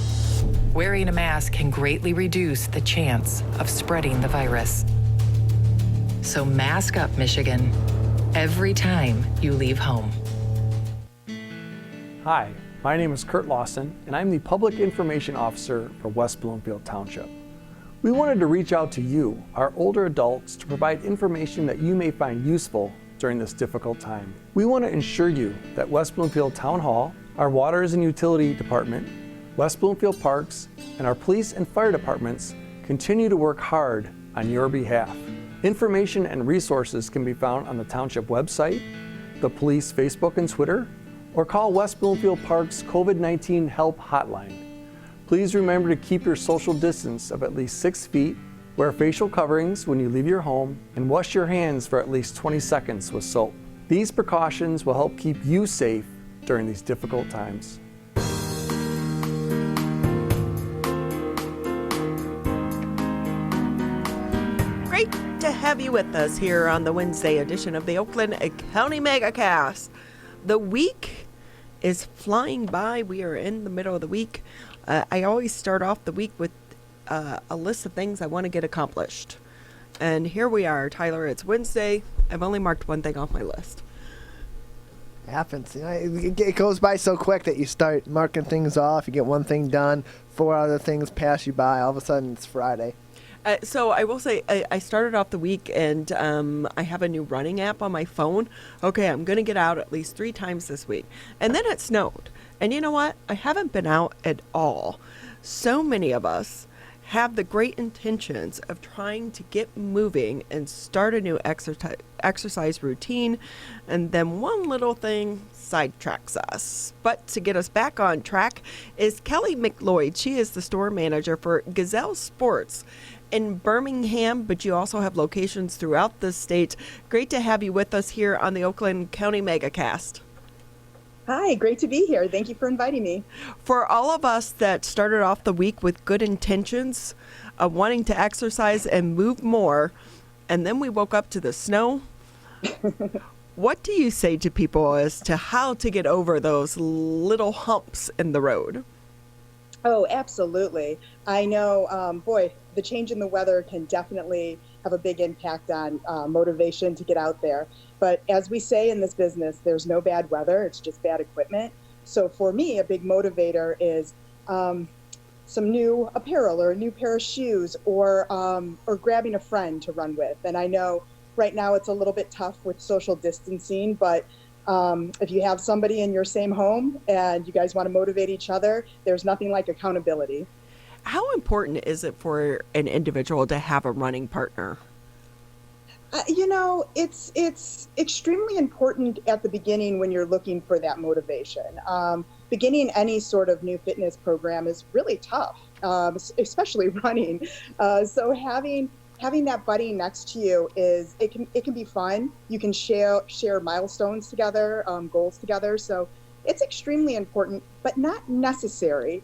Wearing a mask can greatly reduce the chance of spreading the virus. So mask up, Michigan, every time you leave home. Hi, my name is Kurt Lawson, and I'm the Public Information Officer for West Bloomfield Township. We wanted to reach out to you, our older adults, to provide information that you may find useful during this difficult time. We want to ensure you that West Bloomfield Town Hall, our Waters and Utility Department, West Bloomfield Parks, and our police and fire departments continue to work hard on your behalf. Information and resources can be found on the Township website, the police Facebook and Twitter, or call West Bloomfield Parks COVID-19 Help Hotline. Please remember to keep your social distance of at least 6 feet, wear facial coverings when you leave your home, and wash your hands for at least 20 seconds with soap. These precautions will help keep you safe during these difficult times. Great to have you with us here on the Wednesday edition of the Oakland County Megacast. The week is flying by. We are in the middle of the week. I always start off the week with a list of things I want to get accomplished. And here we are, Tyler. It's Wednesday. I've only marked one thing off my list. It happens. It goes by so quick that you start marking things off. You get one thing done, 4 other things pass you by. All of a sudden, it's Friday. So I will say I started off the week and I have a new running app on my phone. Okay, I'm going to get out at least 3 times this week. And then it snowed. And you know what? I haven't been out at all. So many of us have the great intentions of trying to get moving and start a new exercise routine. And then one little thing sidetracks us. But to get us back on track is Kelly McLeod. She is the store manager for Gazelle Sports in Birmingham, but you also have locations throughout the state. Great to have you with us here on the Oakland County Megacast. Hi, great to be here. Thank you for inviting me. For all of us that started off the week with good intentions of wanting to exercise and move more, and then we woke up to the snow, what do you say to people as to how to get over those little humps in the road? Oh, absolutely. I know, the change in the weather can definitely have a big impact on motivation to get out there. But as we say in this business, there's no bad weather, it's just bad equipment. So for me, a big motivator is some new apparel or a new pair of shoes or grabbing a friend to run with. And I know right now it's a little bit tough with social distancing, but if you have somebody in your same home and you guys want to motivate each other, there's nothing like accountability. How important is it for an individual to have a running partner? It's extremely important at the beginning when you're looking for that motivation. Beginning any sort of new fitness program is really tough, especially running. So having that buddy next to you it can be fun. You can share milestones together, goals together. So it's extremely important, but not necessary.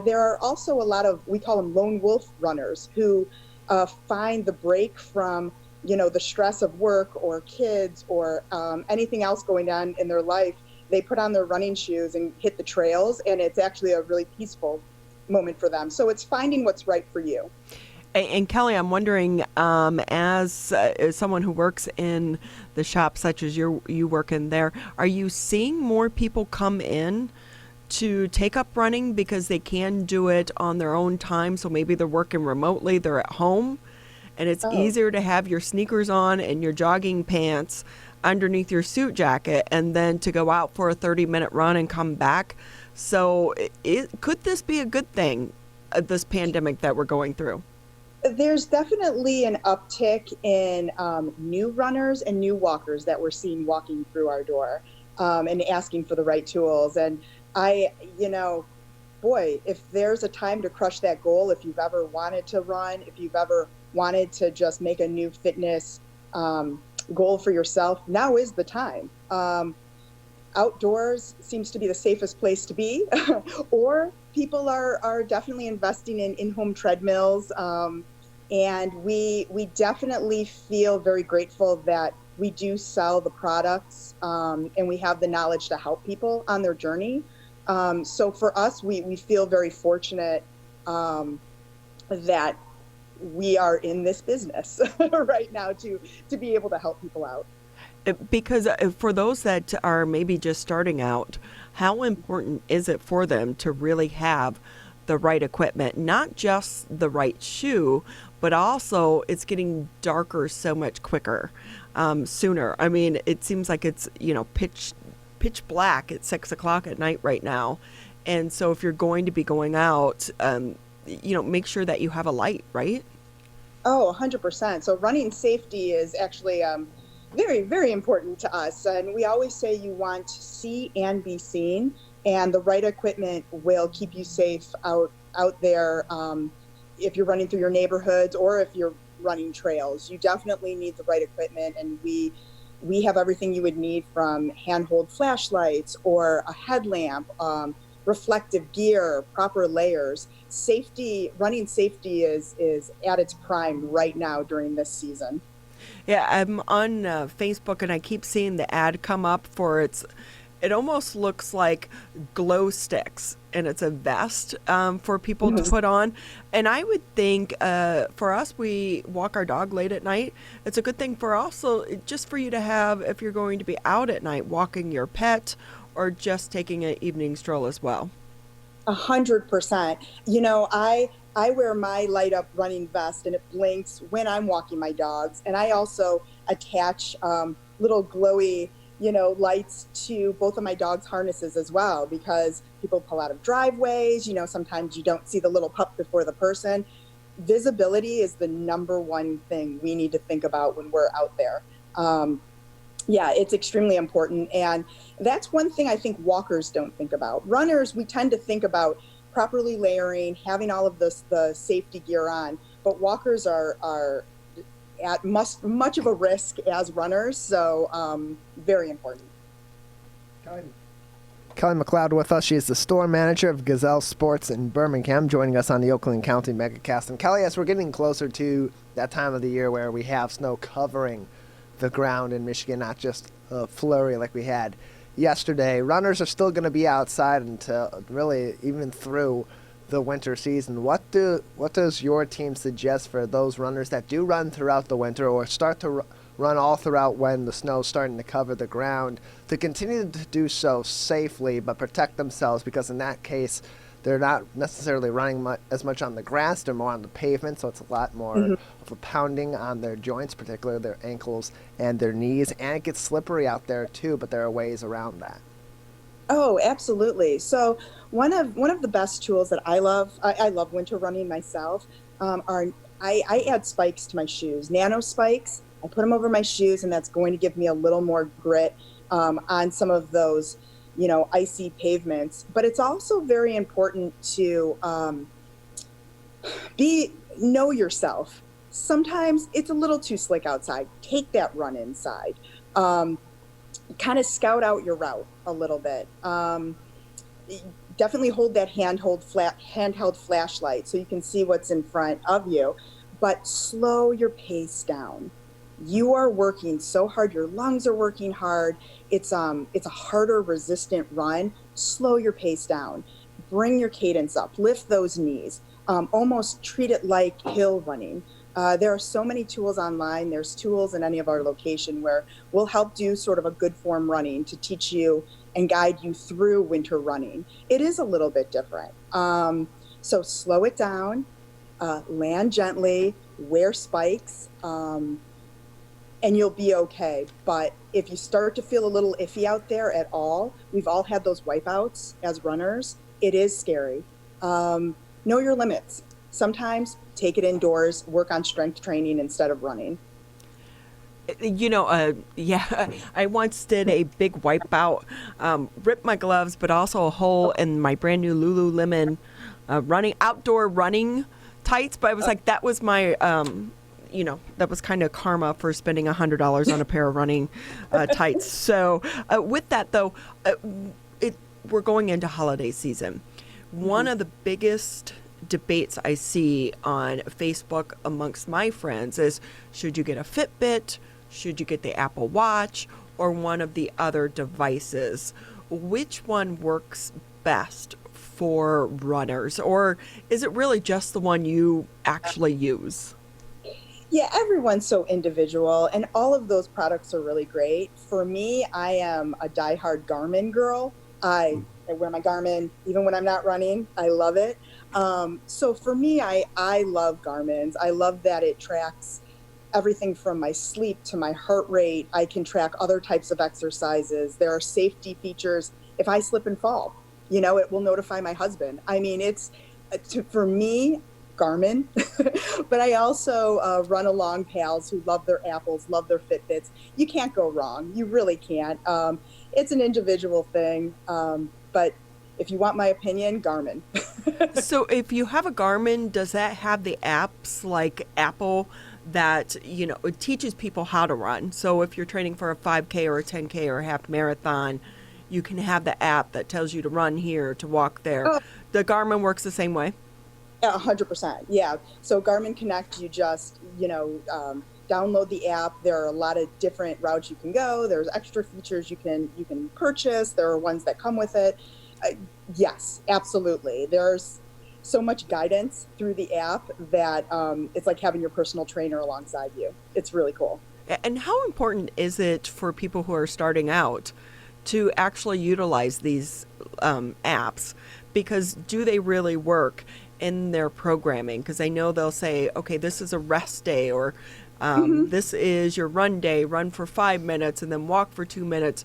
There are also a lot of, we call them lone wolf runners, who find the break from, the stress of work or kids or anything else going on in their life. They put on their running shoes and hit the trails, and it's actually a really peaceful moment for them. So it's finding what's right for you. And Kelly, I'm wondering, as someone who works in the shop, such as you work in there, are you seeing more people come in to take up running because they can do it on their own time? So maybe they're working remotely, they're at home, and it's easier to have your sneakers on and your jogging pants underneath your suit jacket and then to go out for a 30-minute run and come back. So could this be a good thing, this pandemic that we're going through? There's definitely an uptick in new runners and new walkers that we're seeing walking through our door and asking for the right tools. And if there's a time to crush that goal, if you've ever wanted to run, if you've ever wanted to just make a new fitness goal for yourself, now is the time. Outdoors seems to be the safest place to be, or people are definitely investing in in-home treadmills. And we definitely feel very grateful that we do sell the products and we have the knowledge to help people on their journey. So for us, we feel very fortunate that we are in this business right now to be able to help people out. Because for those that are maybe just starting out, how important is it for them to really have the right equipment, not just the right shoe, but also it's getting darker so much quicker, sooner. I mean, it seems like it's, pitch black at 6 o'clock at night right now. And so if you're going to be going out, make sure that you have a light, right? Oh, 100%. So running safety is actually very, very important to us. And we always say you want to see and be seen, and the right equipment will keep you safe out there. If you're running through your neighborhoods or if you're running trails, you definitely need the right equipment. And we have everything you would need, from handhold flashlights or a headlamp, reflective gear, proper layers. running safety is at its prime right now during this season. Yeah, I'm on Facebook and I keep seeing the ad come up for it almost looks like glow sticks, and it's a vest for people to put on. And I would think for us, we walk our dog late at night. It's a good thing for also just for you to have if you're going to be out at night walking your pet or just taking an evening stroll as well. 100%. You know, I wear my light up running vest and it blinks when I'm walking my dogs. And I also attach little glowy, lights to both of my dogs' harnesses as well, because people pull out of driveways, sometimes you don't see the little pup before the person. Visibility is the number one thing we need to think about when we're out there. Yeah, it's extremely important. And that's one thing I think walkers don't think about. Runners, we tend to think about properly layering, having all of the safety gear on, but walkers are at much of a risk as runners, so very important. Kelly McLeod with us. She is the store manager of Gazelle Sports in Birmingham, joining us on the Oakland County Megacast. And Kelly, as we're getting closer to that time of the year where we have snow covering the ground in Michigan, not just a flurry like we had yesterday, runners are still going to be outside until really even through the winter season. What does your team suggest for those runners that do run throughout the winter or start to run all throughout when the snow's starting to cover the ground to continue to do so safely but protect themselves? Because in that case, they're not necessarily running as much on the grass, they're more on the pavement, so it's a lot more of a pounding on their joints, particularly their ankles and their knees, and it gets slippery out there too, but there are ways around that. Oh, absolutely. So one of the best tools that I love winter running myself, I add spikes to my shoes, nano spikes. I put them over my shoes, and that's going to give me a little more grit on some of those, icy pavements. But it's also very important to know yourself. Sometimes it's a little too slick outside. Take that run inside. Kind of scout out your route a little bit. Definitely hold that handheld flashlight so you can see what's in front of you, but slow your pace down. You are working so hard. Your lungs are working hard. It's a harder resistant run. Slow your pace down. Bring your cadence up. Lift those knees. Almost treat it like hill running. There are so many tools online. There's tools in any of our location where we'll help do sort of a good form running to teach you and guide you through winter running. It is a little bit different. So slow it down, land gently, wear spikes, and you'll be okay. But if you start to feel a little iffy out there at all, we've all had those wipeouts as runners. It is scary. Know your limits. Sometimes take it indoors, work on strength training instead of running. I once did a big wipeout, ripped my gloves, but also a hole in my brand new Lululemon outdoor running tights. But I was like, that was my, that was kind of karma for spending $100 on a pair of running tights. So with that, though, we're going into holiday season. One of the biggest debates I see on Facebook amongst my friends is, should you get a Fitbit, should you get the Apple Watch, or one of the other devices? Which one works best for runners, or is it really just the one you actually use? Yeah, everyone's so individual, and all of those products are really great. For me, I am a diehard Garmin girl. I wear my Garmin even when I'm not running. I love it. So for me, I love Garmin's. I love that it tracks everything from my sleep to my heart rate. I can track other types of exercises. There are safety features. If I slip and fall, it will notify my husband. I mean, for me, Garmin, but I also run along pals who love their Apples, love their Fitbits. You can't go wrong. You really can't. It's an individual thing, but if you want my opinion, Garmin. So if you have a Garmin, does that have the apps like Apple that, it teaches people how to run? So if you're training for a 5K or a 10K or a half marathon, you can have the app that tells you to run here, to walk there. The Garmin works the same way? 100%. Yeah. So Garmin Connect, you just, download the app. There are a lot of different routes you can go. There's extra features you can purchase. There are ones that come with it. Yes, absolutely. There's so much guidance through the app that it's like having your personal trainer alongside you. It's really cool. And how important is it for people who are starting out to actually utilize these apps? Because do they really work in their programming? Because I know they'll say, okay, this is a rest day, or this is your run day, run for 5 minutes and then walk for 2 minutes.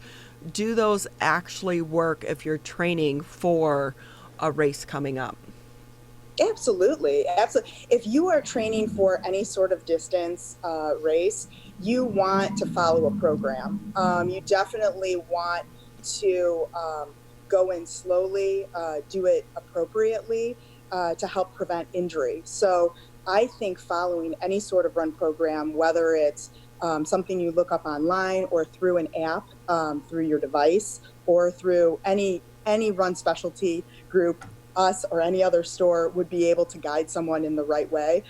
Do those actually work if you're training for a race coming up? Absolutely. Absolutely. If you are training for any sort of distance race, you want to follow a program. You definitely want to go in slowly, do it appropriately to help prevent injury. So I think following any sort of run program, whether it's something you look up online or through an app, through your device, or through any run specialty group, us or any other store would be able to guide someone in the right way.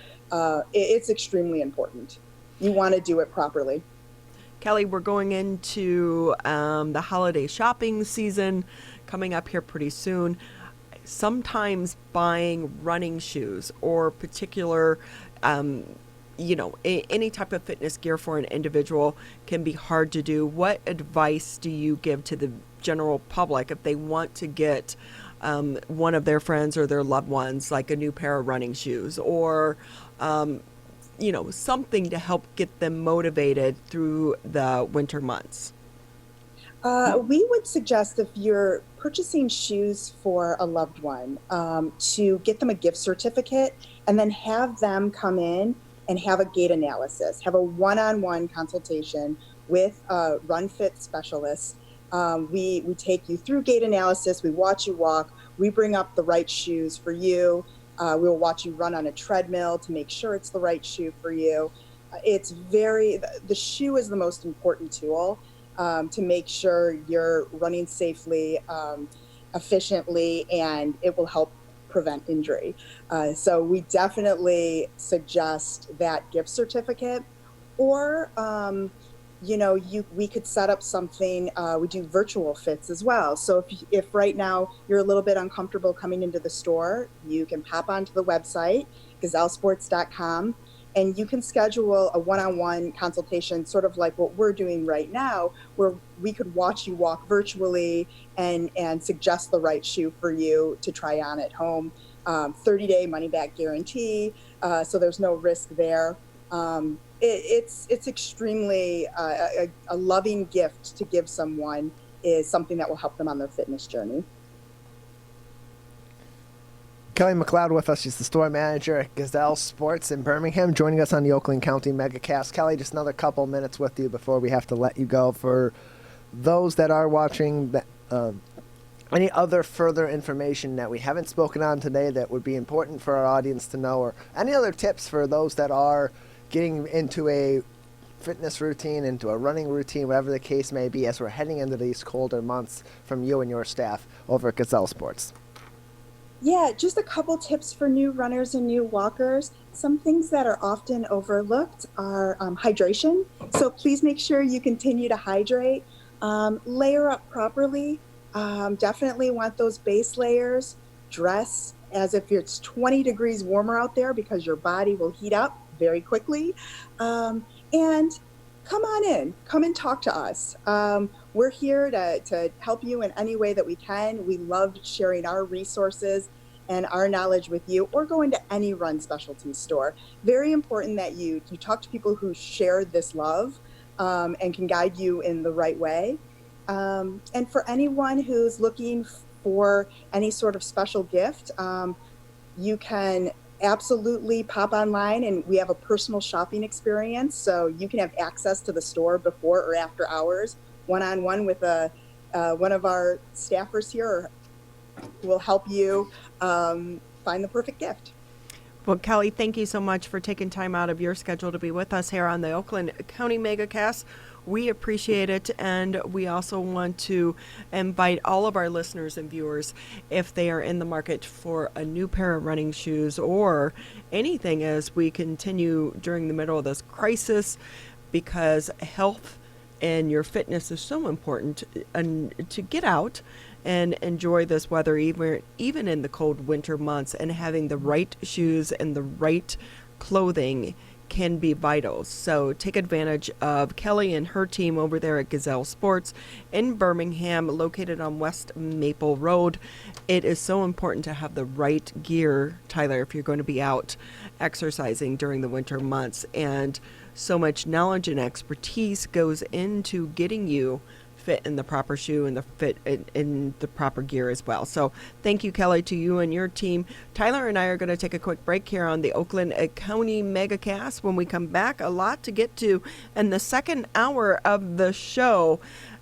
It's extremely important. You want to do it properly. Kelly, we're going into the holiday shopping season coming up here pretty soon. Sometimes buying running shoes or particular, any type of fitness gear for an individual can be hard to do. What advice do you give to the general public if they want to get one of their friends or their loved ones like a new pair of running shoes, or something to help get them motivated through the winter months? We would suggest, if you're purchasing shoes for a loved one, to get them a gift certificate and then have them come in and have a gait analysis, have a one-on-one consultation with a run fit specialist. We take you through gait analysis. We watch you walk. We bring up the right shoes for you. We'll watch you run on a treadmill to make sure it's the right shoe for you. The shoe is the most important tool to make sure you're running safely, efficiently, and it will help prevent injury. So we definitely suggest that gift certificate, or we could set up something. We do virtual fits as well. So if right now you're a little bit uncomfortable coming into the store, you can pop onto the website, gazellesports.com, and you can schedule a one-on-one consultation, sort of like what we're doing right now, where we could watch you walk virtually and suggest the right shoe for you to try on at home. 30-day money-back guarantee, so there's no risk there. It's extremely a loving gift to give someone, is something that will help them on their fitness journey. Kelly McLeod with us. She's the store manager at Gazelle Sports in Birmingham, joining us on the Oakland County Megacast. Kelly, just another couple minutes with you before we have to let you go. For those that are watching, any other further information that we haven't spoken on today that would be important for our audience to know, or any other tips for those that are getting into a fitness routine, into a running routine, whatever the case may be, as we're heading into these colder months, from you and your staff over at Gazelle Sports? Yeah, just a couple tips for new runners and new walkers. Some things that are often overlooked are hydration. So please make sure you continue to hydrate. Layer up properly. Definitely want those base layers. Dress as if it's 20 degrees warmer out there, because your body will heat up very quickly. And come on in. Come and talk to us. We're here to help you in any way that we can. We love sharing our resources and our knowledge with you, or go into any run specialty store. Very important that you talk to people who share this love and can guide you in the right way. And for anyone who's looking for any sort of special gift, you can absolutely pop online, and we have a personal shopping experience, so you can have access to the store before or after hours, one-on-one with one of our staffers here who will help you find the perfect gift. Well, Kelly, thank you so much for taking time out of your schedule to be with us here on the Oakland County Megacast. We appreciate it, and we also want to invite all of our listeners and viewers, if they are in the market for a new pair of running shoes or anything as we continue during the middle of this crisis, because health and your fitness is so important, and to get out and enjoy this weather, even in the cold winter months, and having the right shoes and the right clothing can be vital. So take advantage of Kelly and her team over there at Gazelle Sports in Birmingham, located on West Maple Road. It is so important to have the right gear, Tyler, if you're going to be out exercising during the winter months. And so much knowledge and expertise goes into getting you fit in the proper shoe and the fit in the proper gear as well. So thank you, Kelly, to you and your team. Tyler and I are going to take a quick break here on the Oakland County Megacast. When we come back, a lot to get to in the second hour of the show.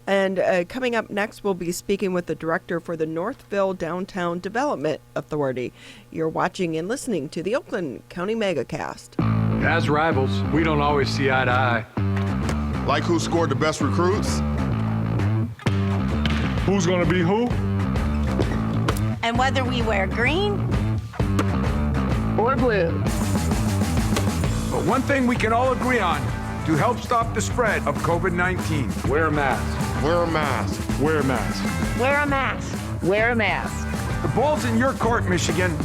And coming up next, we'll be speaking with the director for the Northville Downtown Development Authority. You're watching and listening to the Oakland County Megacast. As rivals, we don't always see eye to eye. Like who scored the best recruits? Who's gonna be who? And whether we wear green or blue. But one thing we can all agree on to help stop the spread of COVID-19. Wear a mask. Wear a mask. Wear a mask. wear a mask. Wear a mask. The ball's in your court, Michigan.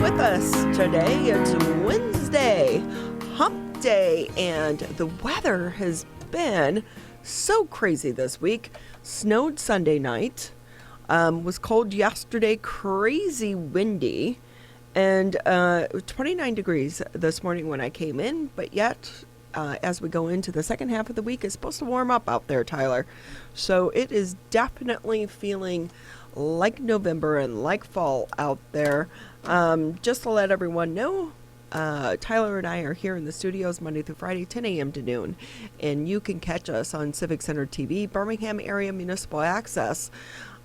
With us today. It's Wednesday, hump day, and the weather has been so crazy this week. Snowed Sunday night, was cold yesterday, crazy windy, and 29 degrees this morning when I came in, but yet as we go into the second half of the week, it's supposed to warm up out there, Tyler. So it is definitely feeling like November and like fall out there. Just to let everyone know, Tyler and I are here in the studios Monday through Friday, 10 a.m. to noon. And you can catch us on Civic Center TV, Birmingham Area Municipal Access.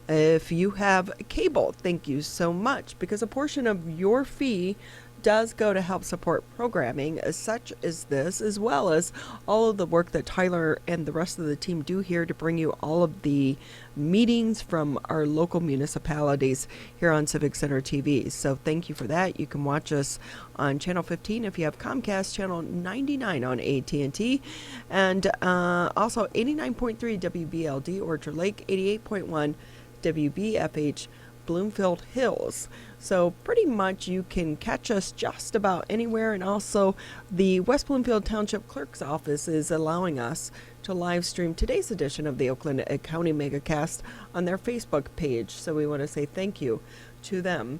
If you have cable, thank you so much, because a portion of your fee does go to help support programming such as this, as well as all of the work that Tyler and the rest of the team do here to bring you all of the meetings from our local municipalities here on Civic Center TV. So thank you for that. You can watch us on Channel 15 if you have Comcast, Channel 99 on AT&T, and also 89.3 WBLD Orchard Lake, 88.1 WBFH Bloomfield Hills. So pretty much you can catch us just about anywhere, and also the West Bloomfield Township Clerk's Office is allowing us to live stream today's edition of the Oakland County Megacast on their Facebook page. So we want to say thank you to them.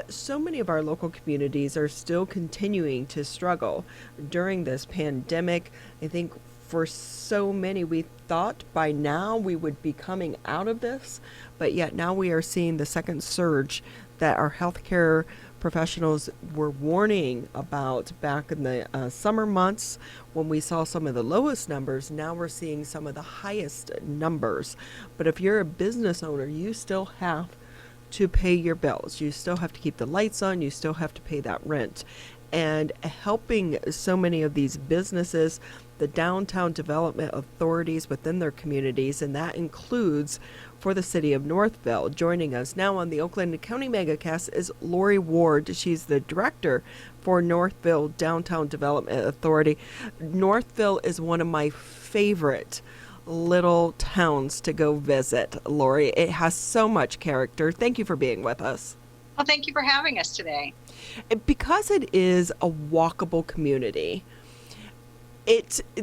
So many of our local communities are still continuing to struggle during this pandemic. I think for so many, we thought by now we would be coming out of this, but yet now we are seeing the second surge that our healthcare professionals were warning about back in the summer months when we saw some of the lowest numbers. Now we're seeing some of the highest numbers. But if you're a business owner, you still have to pay your bills. You still have to keep the lights on. You still have to pay that rent. And helping so many of these businesses, the downtown development authorities within their communities, and that includes for the city of Northville. Joining us now on the Oakland County Megacast is Lori Ward. She's the director for Northville Downtown Development Authority. Northville is one of my favorite little towns to go visit, Lori. It has so much character. Thank you for being with us. Well, thank you for having us today. Because it is a walkable community,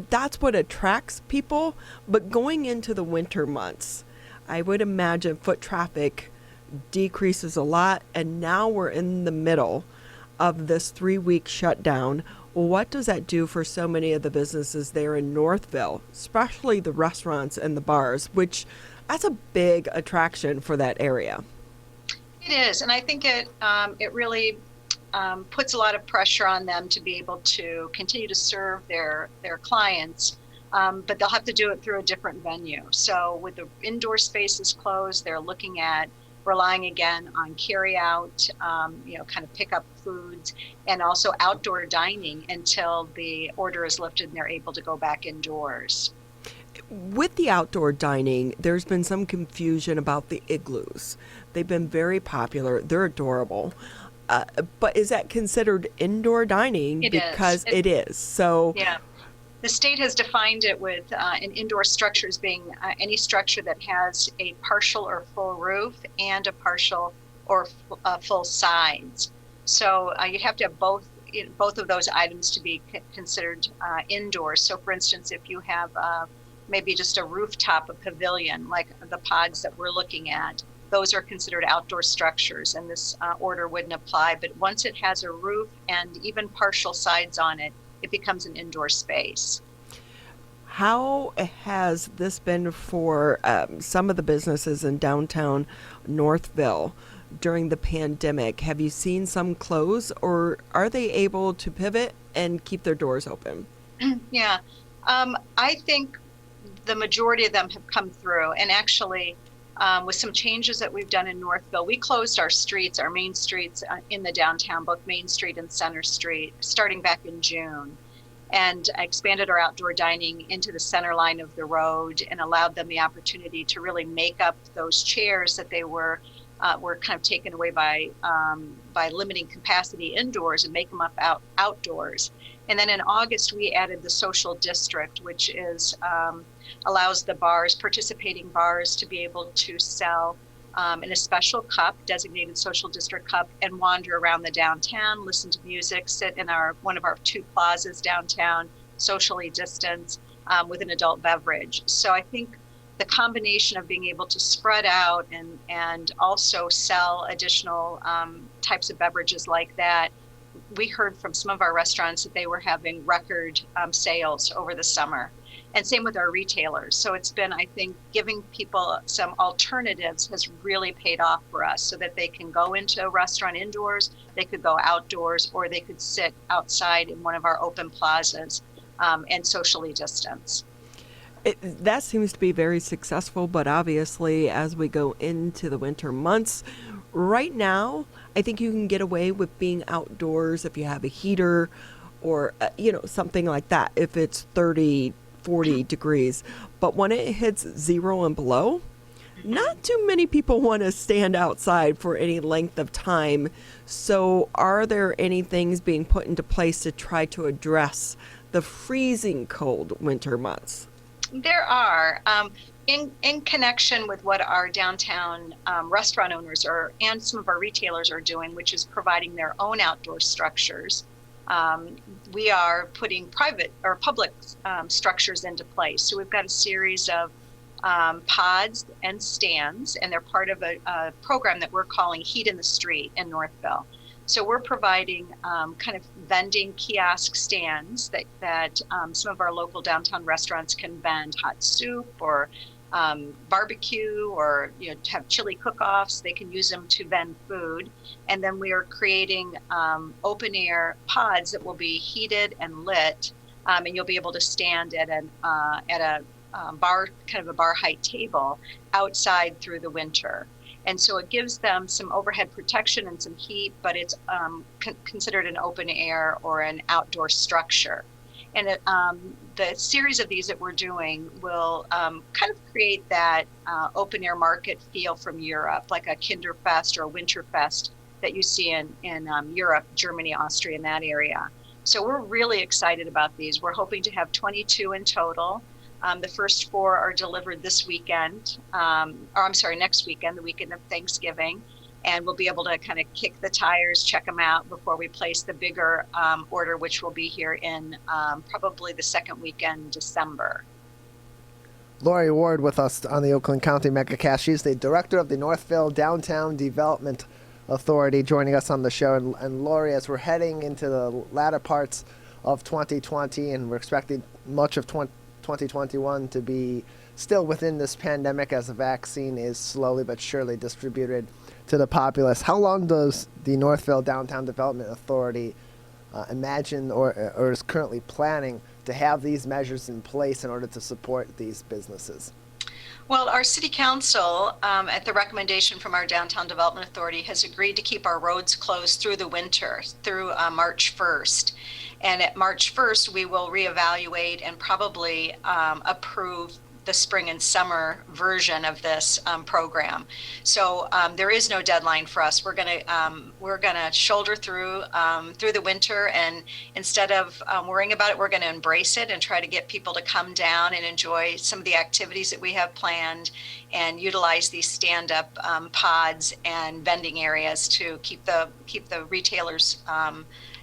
that's what attracts people. But going into the winter months, I would imagine foot traffic decreases a lot, and now we're in the middle of this 3-week shutdown. What does that do for so many of the businesses there in Northville, especially the restaurants and the bars, which that's a big attraction for that area? It is, and I think it really puts a lot of pressure on them to be able to continue to serve their clients but they'll have to do it through a different venue. So with the indoor spaces closed, they're looking at relying again on carry out, kind of pick up foods, and also outdoor dining until the order is lifted and they're able to go back indoors. With the outdoor dining, there's been some confusion about the igloos. They've been very popular. They're adorable. But is that considered indoor dining? Because it is. So yeah. The state has defined it with an indoor structure as being any structure that has a partial or full roof and a partial or full sides. So you have to have both of those items to be considered indoors. So for instance, if you have maybe just a rooftop, a pavilion, like the pods that we're looking at, those are considered outdoor structures, and this order wouldn't apply. But once it has a roof and even partial sides on it, it becomes an indoor space. how has this been for some of the businesses in downtown Northville during the pandemic? Have you seen some close, or are they able to pivot and keep their doors open? Yeah, I think the majority of them have come through, and actually with some changes that we've done in Northville, we closed our streets, our main streets in the downtown, both Main Street and Center Street, starting back in June, and expanded our outdoor dining into the center line of the road and allowed them the opportunity to really make up those chairs that they were kind of taken away by limiting capacity indoors and make them up outdoors. And then in August, we added the social district, which is allows the participating bars to be able to sell in a special cup, designated social district cup, and wander around the downtown, listen to music, sit in one of our two plazas downtown, socially distanced with an adult beverage. So I think the combination of being able to spread out and also sell additional types of beverages like that, we heard from some of our restaurants that they were having record sales over the summer. And same with our retailers. So it's been, I think, giving people some alternatives has really paid off for us, so that they can go into a restaurant indoors, they could go outdoors, or they could sit outside in one of our open plazas and socially distance. That seems to be very successful, but obviously as we go into the winter months, right now, I think you can get away with being outdoors if you have a heater or, something like that, if it's 30, 40 degrees. But when it hits 0 and below, not too many people want to stand outside for any length of time. So are there any things being put into place to try to address the freezing cold winter months? There are, in connection with what our downtown restaurant owners and some of our retailers are doing, which is providing their own outdoor structures. We are putting private or public structures into place. So we've got a series of pods and stands, and they're part of a program that we're calling Heat in the Street in Northville. So we're providing kind of vending kiosk stands that some of our local downtown restaurants can vend hot soup or barbecue, or have chili cook-offs. They can use them to vend food. And then we are creating open air pods that will be heated and lit, and you'll be able to stand at a bar, kind of a bar height table outside through the winter. And so it gives them some overhead protection and some heat, but it's considered an open air or an outdoor structure. And the series of these that we're doing will kind of create that open air market feel from Europe, like a Kinderfest or a Winterfest that you see in Europe, Germany, Austria, in that area. So we're really excited about these. We're hoping to have 22 in total. The first 4 are delivered this weekend, next weekend, the weekend of Thanksgiving. And we'll be able to kind of kick the tires, check them out before we place the bigger order, which will be here in probably the second weekend, December. Lori Ward with us on the Oakland County Megacast. She's the director of the Northville Downtown Development Authority, joining us on the show. And Lori, as we're heading into the latter parts of 2020, and we're expecting much of 2021 to be still within this pandemic as the vaccine is slowly but surely distributed to the populace, how long does the Northville Downtown Development Authority imagine or is currently planning to have these measures in place in order to support these businesses? Well, our city council, at the recommendation from our Downtown Development Authority, has agreed to keep our roads closed through the winter, through March 1st. And at March 1st, we will reevaluate and probably approve the spring and summer version of this program. So there is no deadline for us. We're gonna shoulder through the winter, and instead of worrying about it, we're gonna embrace it and try to get people to come down and enjoy some of the activities that we have planned, and utilize these stand-up pods and vending areas to keep the retailers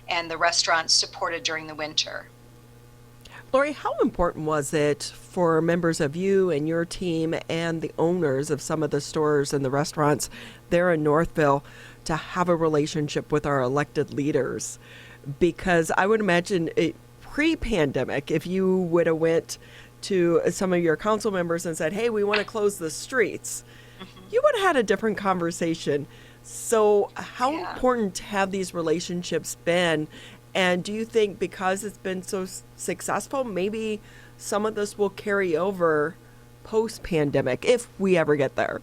and the restaurants supported during the winter. Lori, how important was it for members of you and your team and the owners of some of the stores and the restaurants there in Northville to have a relationship with our elected leaders? Because I would imagine pre-pandemic, if you would have went to some of your council members and said, hey, we want to close the streets, you would have had a different conversation. So how important have these relationships been? And do you think because it's been so successful, maybe some of this will carry over post-pandemic if we ever get there?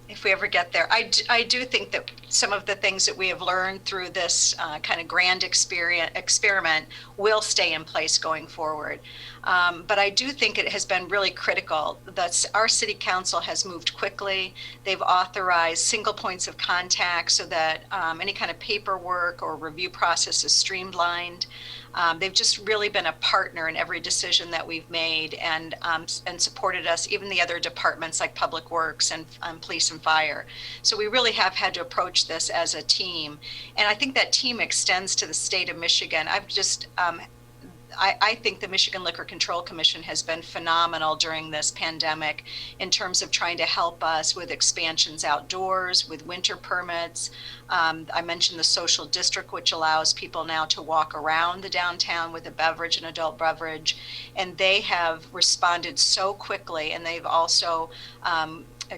If we ever get there, I do think that some of the things that we have learned through this kind of grand experiment will stay in place going forward. But I do think it has been really critical that our city council has moved quickly. They've authorized single points of contact so that any kind of paperwork or review process is streamlined. They've just really been a partner in every decision that we've made, and supported us, even the other departments like Public Works and Police and Fire. So we really have had to approach this as a team. And I think that team extends to the state of Michigan. I think the Michigan Liquor Control Commission has been phenomenal during this pandemic in terms of trying to help us with expansions outdoors, with winter permits. I mentioned the social district, which allows people now to walk around the downtown with a beverage, an adult beverage. And they have responded so quickly, and they've also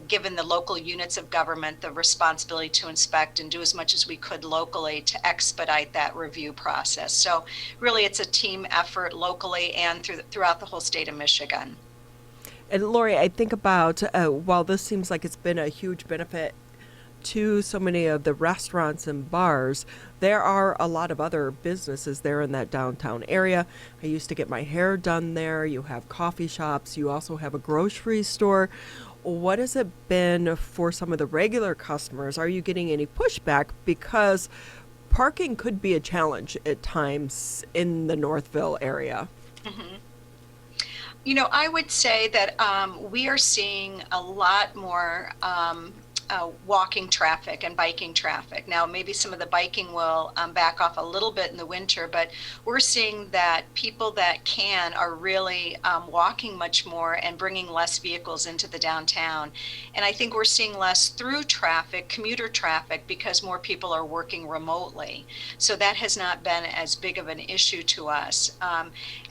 given the local units of government the responsibility to inspect and do as much as we could locally to expedite that review process. So really it's a team effort locally and throughout the whole state of Michigan. And Lori, I think about, while this seems like it's been a huge benefit to so many of the restaurants and bars, there are a lot of other businesses there in that downtown area. I used to get my hair done there. You have coffee shops. You also have a grocery store. What has it been for some of the regular customers? Are you getting any pushback? Because parking could be a challenge at times in the Northville area. Mm-hmm. You know, I would say that we are seeing a lot more walking traffic and biking traffic. Now, maybe some of the biking will back off a little bit in the winter, but we're seeing that people that can are really walking much more and bringing less vehicles into the downtown. And I think we're seeing less through traffic, commuter traffic, because more people are working remotely. So that has not been as big of an issue to us.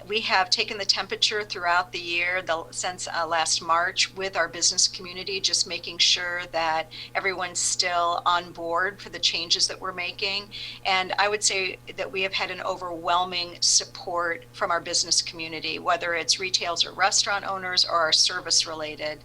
We have taken the temperature throughout the year since last March with our business community, just making sure that everyone's still on board for the changes that we're making. And I would say that we have had an overwhelming support from our business community, whether it's retailers or restaurant owners or our service-related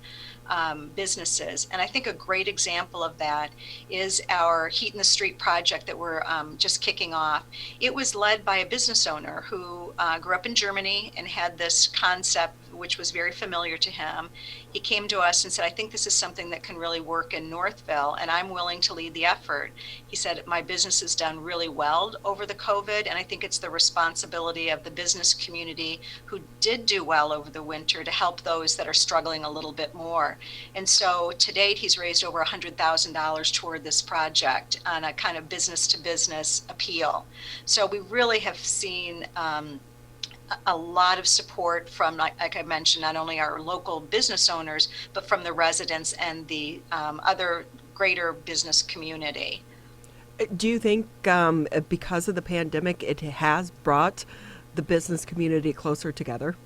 businesses. And I think a great example of that is our Heat in the Street project that we're just kicking off. It was led by a business owner who grew up in Germany and had this concept which was very familiar to him. He came to us and said, I think this is something that can really work in Northville, and I'm willing to lead the effort. He said, my business has done really well over the COVID, and I think it's the responsibility of the business community who did do well over the winter to help those that are struggling a little bit more. And so to date, he's raised over $100,000 toward this project on a kind of business-to-business appeal. So we really have seen a lot of support from, like I mentioned, not only our local business owners, but from the residents and the other greater business community. Do you think because of the pandemic, it has brought the business community closer together?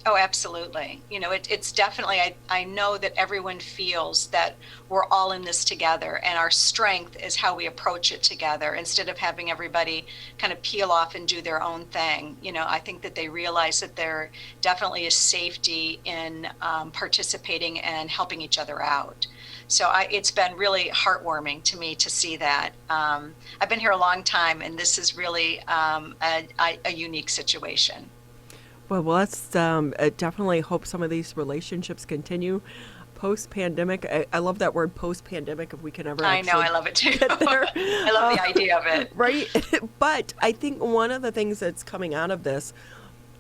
Oh, absolutely. It's definitely, I know that everyone feels that we're all in this together, and our strength is how we approach it together instead of having everybody kind of peel off and do their own thing. I think that they realize that there definitely is safety in participating and helping each other out. So it's been really heartwarming to me to see that. I've been here a long time, and this is really a unique situation. Well, let's definitely hope some of these relationships continue post-pandemic. I love that word post-pandemic, if we can ever I know, I love it too. get there. I love the idea of it. Right? But I think one of the things that's coming out of this,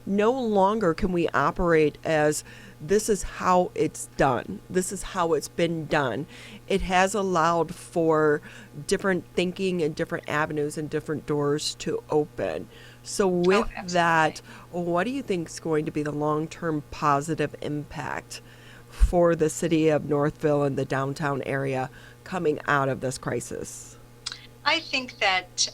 no longer can we operate as this is how it's done. This is how it's been done. It has allowed for different thinking and different avenues and different doors to open. So with that, what do you think is going to be the long-term positive impact for the city of Northville and the downtown area coming out of this crisis? I think that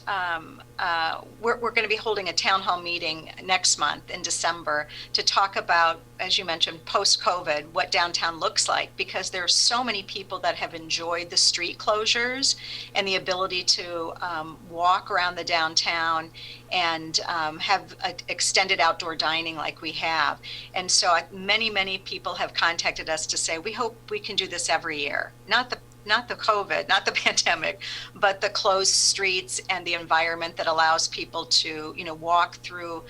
we're going to be holding a town hall meeting next month in December to talk about, as you mentioned, post-COVID, what downtown looks like, because there are so many people that have enjoyed the street closures and the ability to walk around the downtown and have extended outdoor dining like we have. And so many people have contacted us to say, we hope we can do this every year. Not the COVID, not the pandemic, but the closed streets and the environment that allows people to, walk through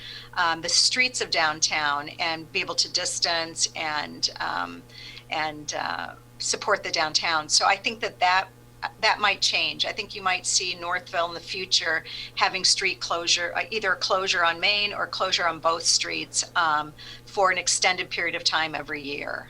the streets of downtown and be able to distance and support the downtown. So I think that might change. I think you might see Northville in the future having street closure, either closure on Main or closure on both streets for an extended period of time every year.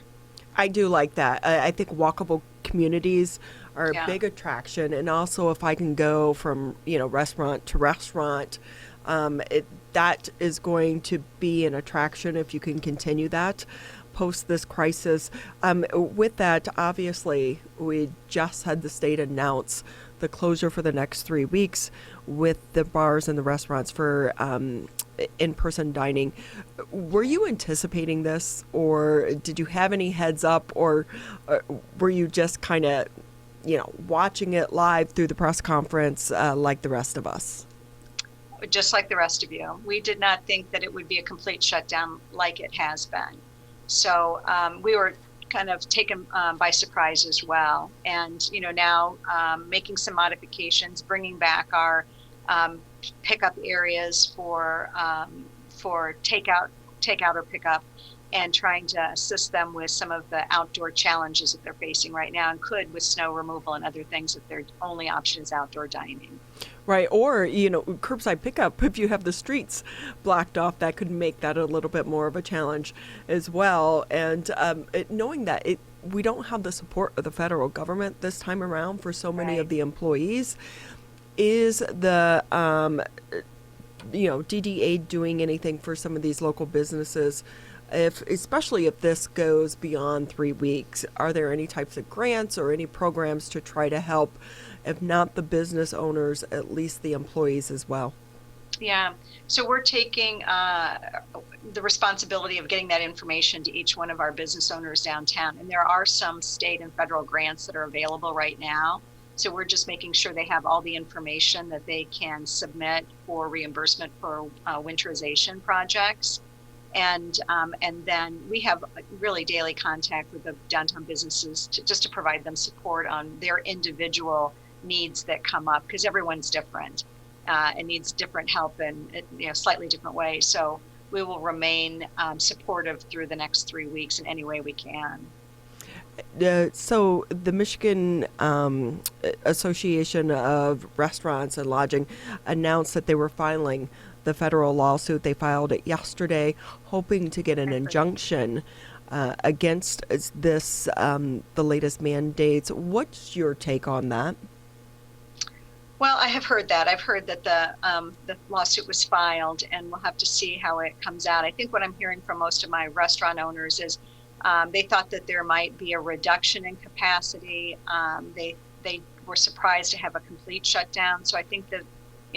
I do like that. I think walkable communities are a big attraction, and also if I can go from restaurant to restaurant, that is going to be an attraction if you can continue that post this crisis. With that, obviously, we just had the state announce the closure for the next 3 weeks with the bars and the restaurants for in-person dining. Were you anticipating this, or did you have any heads up, or were you just kind of, watching it live through the press conference like the rest of us? Just like the rest of you. We did not think that it would be a complete shutdown like it has been. So we were kind of taken by surprise as well. And, now making some modifications, bringing back our pickup areas for takeout or pickup, and trying to assist them with some of the outdoor challenges that they're facing right now, and could with snow removal and other things if their only option is outdoor dining. Right, or, curbside pickup, if you have the streets blocked off, that could make that a little bit more of a challenge as well. And knowing that we don't have the support of the federal government this time around for so many of the employees, is the DDA doing anything for some of these local businesses, especially if this goes beyond 3 weeks? Are there any types of grants or any programs to try to help, if not the business owners, at least the employees as well? Yeah, so we're taking the responsibility of getting that information to each one of our business owners downtown. And there are some state and federal grants that are available right now. So we're just making sure they have all the information that they can submit for reimbursement for winterization projects. And then we have really daily contact with the downtown businesses just to provide them support on their individual needs that come up, because everyone's different and needs different help in slightly different ways. So we will remain supportive through the next 3 weeks in any way we can. So the Michigan Association of Restaurants and Lodging announced that they were filing the federal lawsuit. They filed it yesterday, hoping to get an injunction against this, the latest mandates. What's your take on that? Well, I have heard that. I've heard that the lawsuit was filed, and we'll have to see how it comes out. I think what I'm hearing from most of my restaurant owners is they thought that there might be a reduction in capacity. They were surprised to have a complete shutdown. So I think that,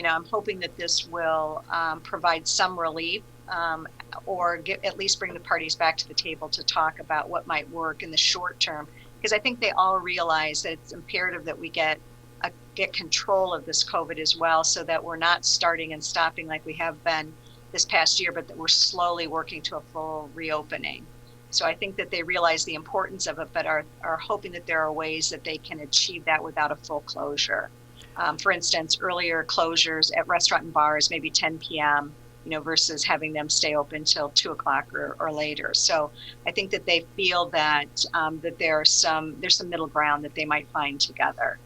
I'm hoping that this will provide some relief or at least bring the parties back to the table to talk about what might work in the short term. Because I think they all realize that it's imperative that we get control of this COVID as well, so that we're not starting and stopping like we have been this past year, but that we're slowly working to a full reopening. So I think that they realize the importance of it, but are hoping that there are ways that they can achieve that without a full closure. For instance, earlier closures at restaurant and bars, maybe 10 p.m., versus having them stay open till 2 o'clock or later. So I think that they feel that that there's some middle ground that they might find together.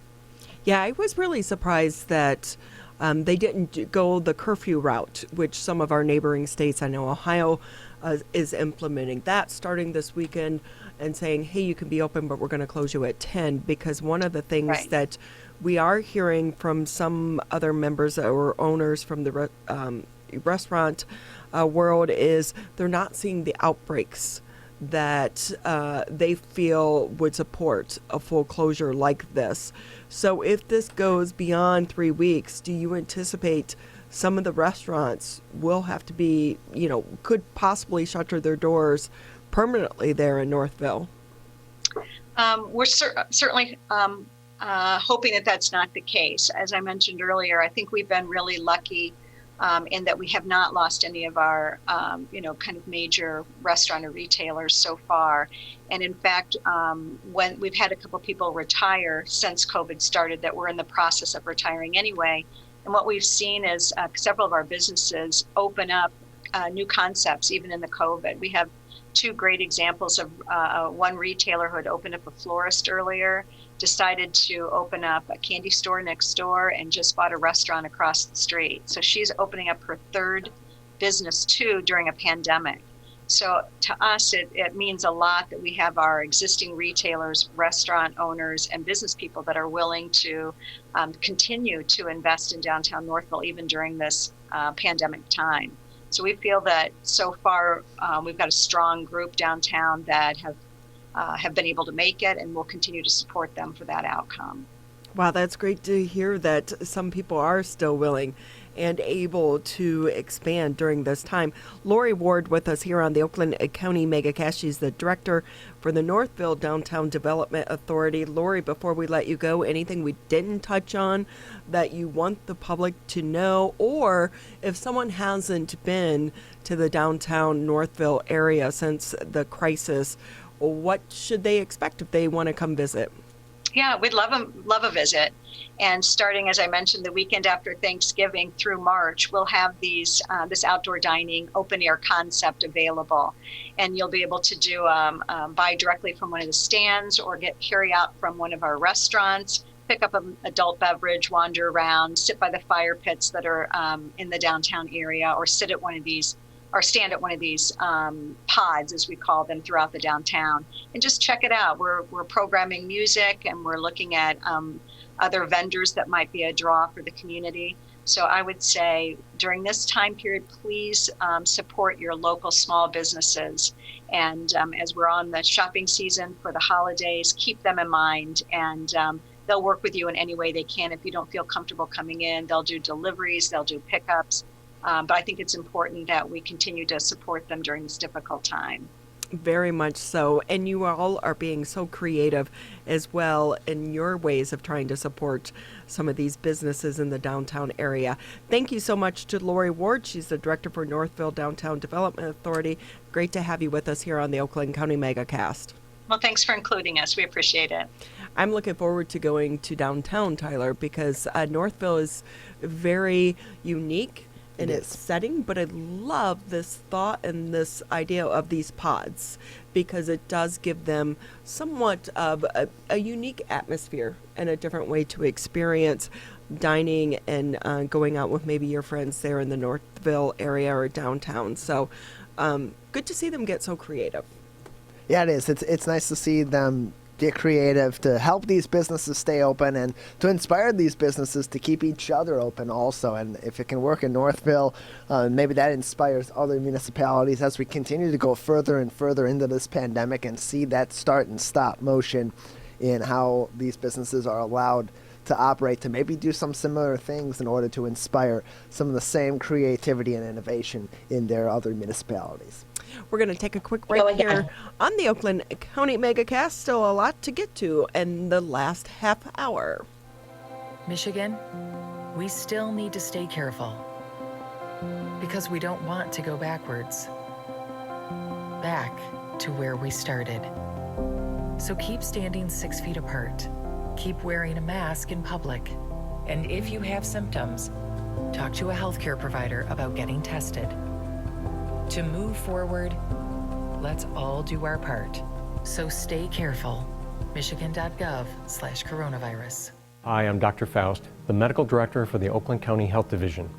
Yeah, I was really surprised that they didn't go the curfew route, which some of our neighboring states, I know Ohio is implementing that starting this weekend and saying, hey, you can be open, but we're going to close you at 10, because one of the things that we are hearing from some other members or owners from the restaurant world is they're not seeing the outbreaks that they feel would support a full closure like this. So if this goes beyond 3 weeks, do you anticipate some of the restaurants will have to be, could possibly shutter their doors permanently there in Northville? We're certainly hoping that that's not the case. As I mentioned earlier, I think we've been really lucky in that we have not lost any of our, kind of major restaurant or retailers so far. And in fact, when we've had a couple people retire since COVID started that were in the process of retiring anyway. And what we've seen is several of our businesses open up new concepts, even in the COVID. We have 2 great examples of one retailer who had opened up a florist earlier, decided to open up a candy store next door, and just bought a restaurant across the street. So she's opening up her 3rd business too during a pandemic. So to us, it means a lot that we have our existing retailers, restaurant owners, and business people that are willing to continue to invest in downtown Northville even during this pandemic time. So we feel that so far we've got a strong group downtown that have been able to make it, and we'll continue to support them for that outcome. Wow, that's great to hear that some people are still willing and able to expand during this time. Lori Ward with us here on the Oakland County Megacast. She's the director for the Northville Downtown Development Authority. Lori, before we let you go, anything we didn't touch on that you want the public to know, or if someone hasn't been to the downtown Northville area since the crisis, what should they expect if they want to come visit? Yeah, we'd love a visit. And starting, as I mentioned, the weekend after Thanksgiving through March, we'll have this outdoor dining open air concept available. And you'll be able to buy directly from one of the stands or get carry out from one of our restaurants, pick up an adult beverage, wander around, sit by the fire pits that are in the downtown area, or sit at one of these or stand at one of these pods, as we call them, throughout the downtown, and just check it out. We're programming music, and we're looking at other vendors that might be a draw for the community. So I would say during this time period, please support your local small businesses. And as we're on the shopping season for the holidays, keep them in mind, and they'll work with you in any way they can. If you don't feel comfortable coming in, they'll do deliveries, they'll do pickups. But I think it's important that we continue to support them during this difficult time. Very much so. And you all are being so creative as well in your ways of trying to support some of these businesses in the downtown area. Thank you so much to Lori Ward. She's the director for Northville Downtown Development Authority. Great to have you with us here on the Oakland County Megacast. Well, thanks for including us. We appreciate it. I'm looking forward to going to downtown, Tyler, because Northville is very unique in its setting, but I love this thought and this idea of these pods because it does give them somewhat of a unique atmosphere and a different way to experience dining and going out with maybe your friends there in the Northville area or downtown. So good to see them get so creative. Yeah, it is. It's nice to see them get creative to help these businesses stay open and to inspire these businesses to keep each other open also. And if it can work in Northville, maybe that inspires other municipalities as we continue to go further and further into this pandemic and see that start and stop motion in how these businesses are allowed to operate to maybe do some similar things in order to inspire some of the same creativity and innovation in their other municipalities. We're going to take a quick break here on the Oakland County Megacast. Still a lot to get to in the last half hour. Michigan, we still need to stay careful because we don't want to go backwards, back to where we started. So keep standing 6 feet apart. Keep wearing a mask in public. And if you have symptoms, talk to a healthcare provider about getting tested. To move forward, let's all do our part. So stay careful. Michigan.gov/coronavirus. Hi, I'm Dr. Faust, the Medical Director for the Oakland County Health Division.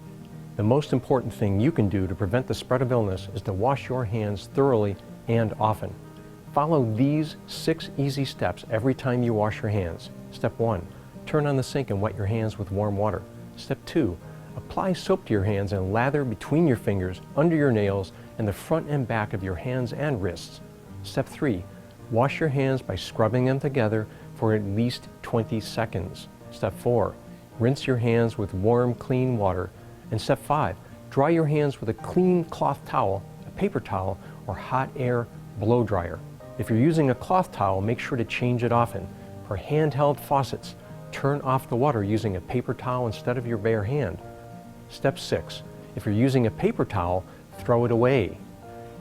The most important thing you can do to prevent the spread of illness is to wash your hands thoroughly and often. Follow these 6 easy steps every time you wash your hands. Step 1, turn on the sink and wet your hands with warm water. Step 2, apply soap to your hands and lather between your fingers, under your nails, and the front and back of your hands and wrists. Step 3, wash your hands by scrubbing them together for at least 20 seconds. Step 4, rinse your hands with warm, clean water. And step 5, dry your hands with a clean cloth towel, a paper towel, or hot air blow dryer. If you're using a cloth towel, make sure to change it often. For handheld faucets, turn off the water using a paper towel instead of your bare hand. Step 6, if you're using a paper towel, throw it away.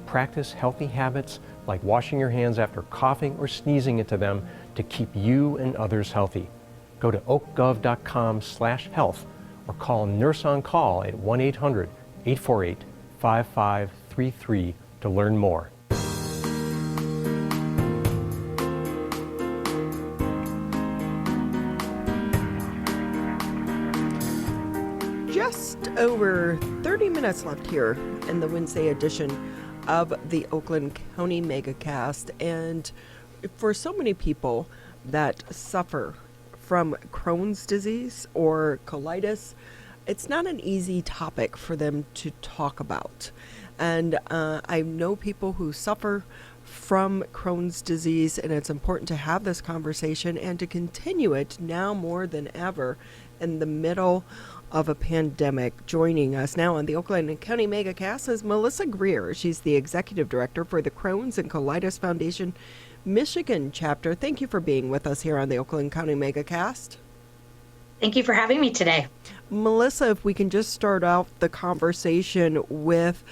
Practice healthy habits like washing your hands after coughing or sneezing into them to keep you and others healthy. Go to oakgov.com/health or call Nurse on Call at 1-800-848-5533 to learn more. Just over 30 minutes left here in the Wednesday edition of the Oakland County Megacast. And for so many people that suffer from Crohn's disease or colitis, it's not an easy topic for them to talk about. And I know people who suffer from Crohn's disease, and it's important to have this conversation and to continue it now more than ever in the middle of a pandemic. Joining us now on the Oakland County Megacast is Melissa Greer. She's the Executive Director for the Crohn's and Colitis Foundation Michigan chapter. Thank you for being with us here on the Oakland County Megacast. Thank you for having me today. Melissa, if we can just start out the conversation with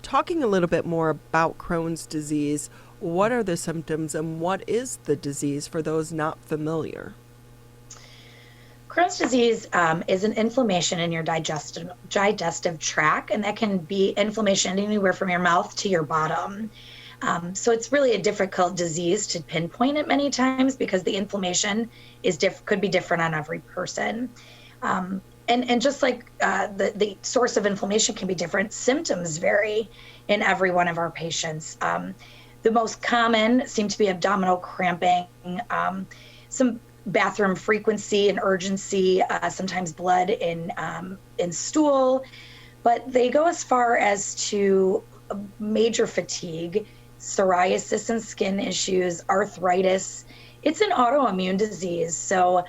talking a little bit more about Crohn's disease. What are the symptoms and what is the disease for those not familiar? Crohn's disease is an inflammation in your digestive tract, and that can be inflammation anywhere from your mouth to your bottom. So it's really a difficult disease to pinpoint it many times because the inflammation could be different on every person. And just like the source of inflammation can be different, symptoms vary in every one of our patients. The most common seem to be abdominal cramping, some bathroom frequency and urgency, sometimes blood in stool, but they go as far as to major fatigue, psoriasis and skin issues, arthritis. It's an autoimmune disease. So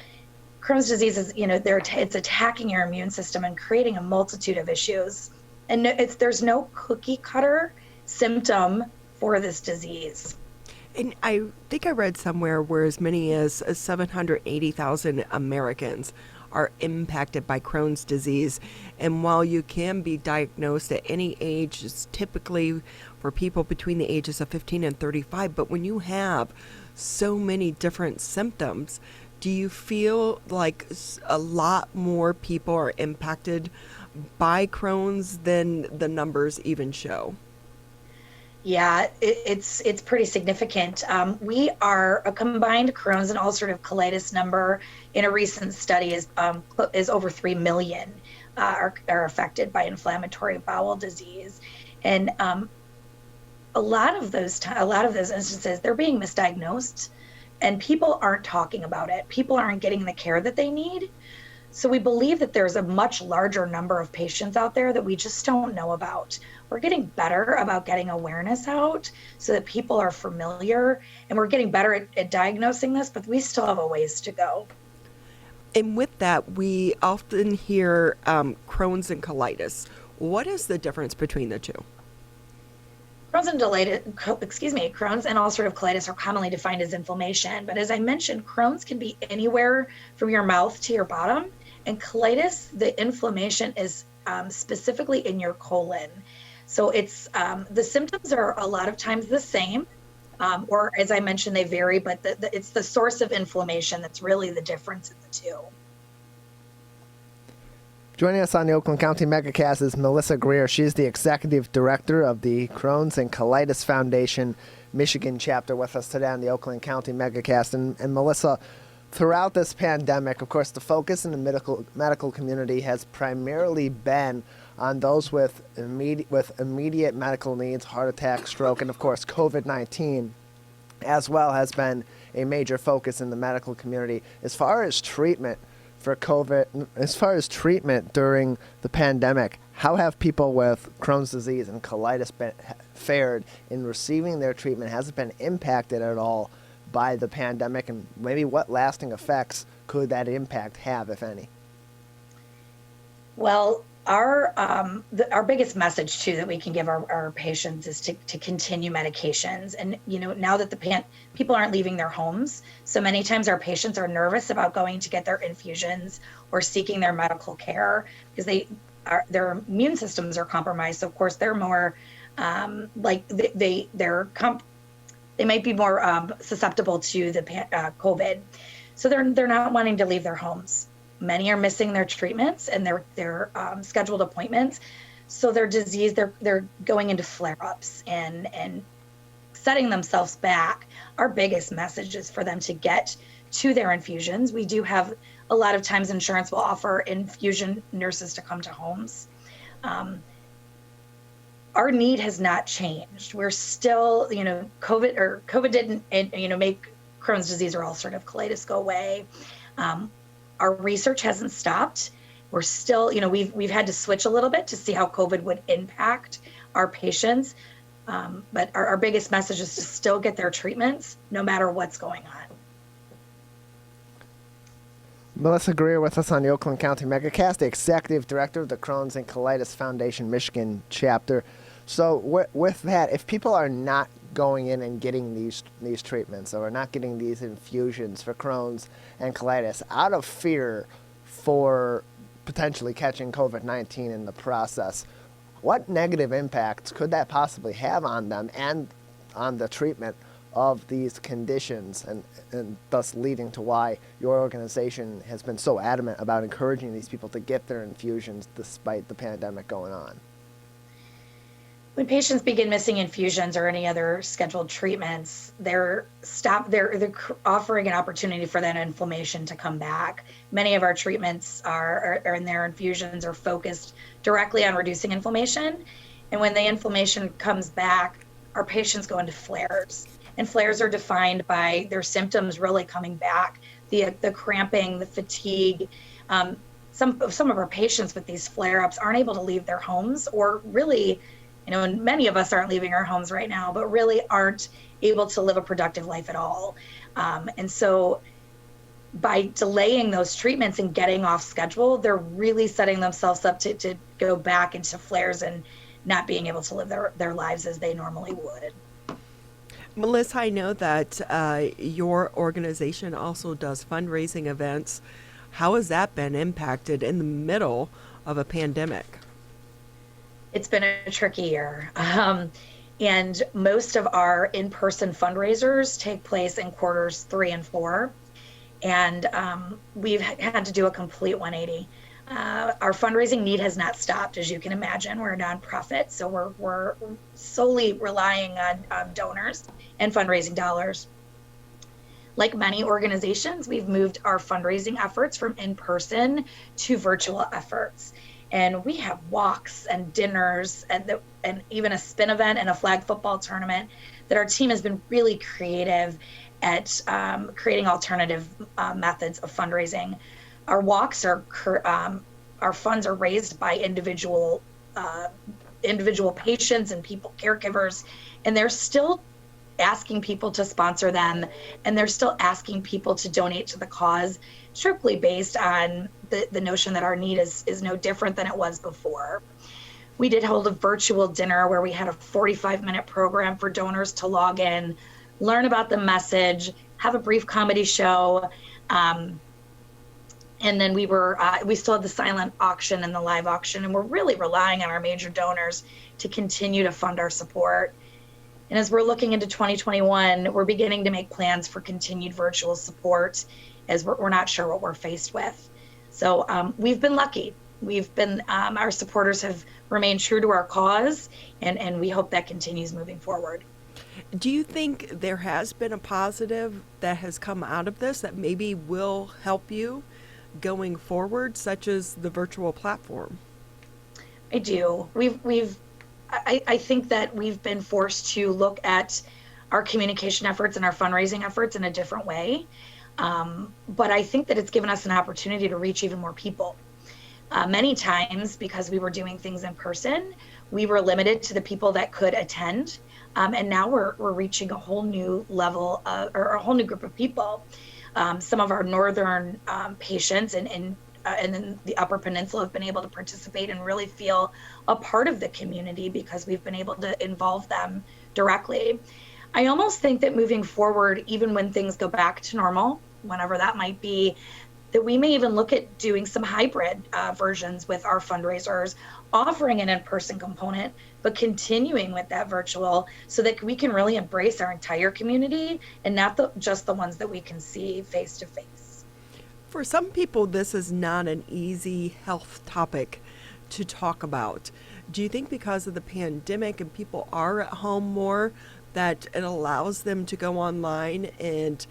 Crohn's disease is, it's attacking your immune system and creating a multitude of issues. And there's no cookie cutter symptom for this disease. And I think I read somewhere where as many as 780,000 Americans are impacted by Crohn's disease. And while you can be diagnosed at any age, it's typically for people between the ages of 15 and 35. But when you have so many different symptoms, do you feel like a lot more people are impacted by Crohn's than the numbers even show? Yeah, it's pretty significant. We are a combined Crohn's and ulcerative colitis number in a recent study is over 3 million are affected by inflammatory bowel disease, and a lot of those instances they're being misdiagnosed, and people aren't talking about it. People aren't getting the care that they need. So we believe that there's a much larger number of patients out there that we just don't know about. We're getting better about getting awareness out so that people are familiar, and we're getting better at diagnosing this, but we still have a ways to go. And with that, we often hear Crohn's and colitis. What is the difference between the two? Crohn's and ulcerative colitis are commonly defined as inflammation. But as I mentioned, Crohn's can be anywhere from your mouth to your bottom. And colitis, the inflammation is specifically in your colon. So it's the symptoms are a lot of times the same, or as I mentioned, they vary, but it's the source of inflammation that's really the difference in the two. Joining us on the Oakland County Megacast is Melissa Greer. She's the executive director of the Crohn's and Colitis Foundation Michigan chapter with us today on the Oakland County Megacast. And Melissa, throughout this pandemic, of course, the focus in the medical community has primarily been on those with immediate medical needs, heart attack, stroke, and of course COVID-19 as well has been a major focus in the medical community. As far as treatment for COVID, as far as treatment during the pandemic, how have people with Crohn's disease and colitis fared in receiving their treatment? Has it been impacted at all by the pandemic, and maybe what lasting effects could that impact have, if any? Well, our biggest message too that we can give our patients is to continue medications. And now that people aren't leaving their homes, so many times our patients are nervous about going to get their infusions or seeking their medical care because their immune systems are compromised. So of course they're more they might be more susceptible to the COVID. So they're not wanting to leave their homes. Many are missing their treatments and their scheduled appointments. So their disease, they're going into flare-ups and setting themselves back. Our biggest message is for them to get to their infusions. We do have a lot of times insurance will offer infusion nurses to come to homes. Our need has not changed. We're still, COVID didn't, make Crohn's disease or ulcerative colitis go away. Our research hasn't stopped. We're still, we've had to switch a little bit to see how COVID would impact our patients. But our biggest message is to still get their treatments no matter what's going on. Melissa Greer with us on the Oakland County Megacast, the executive director of the Crohn's and Colitis Foundation Michigan chapter. So with that, if people are not going in and getting these treatments or not getting these infusions for Crohn's and colitis out of fear for potentially catching COVID-19 in the process, what negative impacts could that possibly have on them and on the treatment of these conditions, and thus leading to why your organization has been so adamant about encouraging these people to get their infusions despite the pandemic going on? When patients begin missing infusions or any other scheduled treatments, they're offering an opportunity for that inflammation to come back. Many of our treatments and their infusions are focused directly on reducing inflammation. And when the inflammation comes back, our patients go into flares. And flares are defined by their symptoms really coming back, the cramping, the fatigue. Some of our patients with these flare-ups aren't able to leave their homes, or really, and many of us aren't leaving our homes right now, but really aren't able to live a productive life at all. And so by delaying those treatments and getting off schedule, they're really setting themselves up to go back into flares and not being able to live their lives as they normally would. Melissa, I know that your organization also does fundraising events. How has that been impacted in the middle of a pandemic? It's been a tricky year. And most of our in-person fundraisers take place in quarters 3 and 4. And we've had to do a complete 180. Our fundraising need has not stopped, as you can imagine. We're a nonprofit, so we're solely relying on donors and fundraising dollars. Like many organizations, we've moved our fundraising efforts from in-person to virtual efforts. And we have walks and dinners and even a spin event and a flag football tournament that our team has been really creative at creating alternative methods of fundraising. Our walks our funds are raised by individual patients and caregivers, and they're still asking people to sponsor them, and they're still asking people to donate to the cause, strictly based on the notion that our need is no different than it was before. We did hold a virtual dinner where we had a 45-minute program for donors to log in, learn about the message, have a brief comedy show, and then we still have the silent auction and the live auction, and we're really relying on our major donors to continue to fund our support. And as we're looking into 2021, we're beginning to make plans for continued virtual support, as we're not sure what we're faced with. So we've been lucky. Our supporters have remained true to our cause, and we hope that continues moving forward. Do you think there has been a positive that has come out of this that maybe will help you going forward, such as the virtual platform? I do. I think that we've been forced to look at our communication efforts and our fundraising efforts in a different way. But I think that it's given us an opportunity to reach even more people. Many times, because we were doing things in person, we were limited to the people that could attend. And now we're reaching a whole new level or a whole new group of people. Some of our northern patients and in the Upper Peninsula have been able to participate and really feel a part of the community because we've been able to involve them directly. I almost think that moving forward, even when things go back to normal, whenever that might be, that we may even look at doing some hybrid versions with our fundraisers, offering an in-person component, but continuing with that virtual so that we can really embrace our entire community and not just the ones that we can see face to face. For some people, this is not an easy health topic to talk about. Do you think because of the pandemic and people are at home more, that it allows them to go online and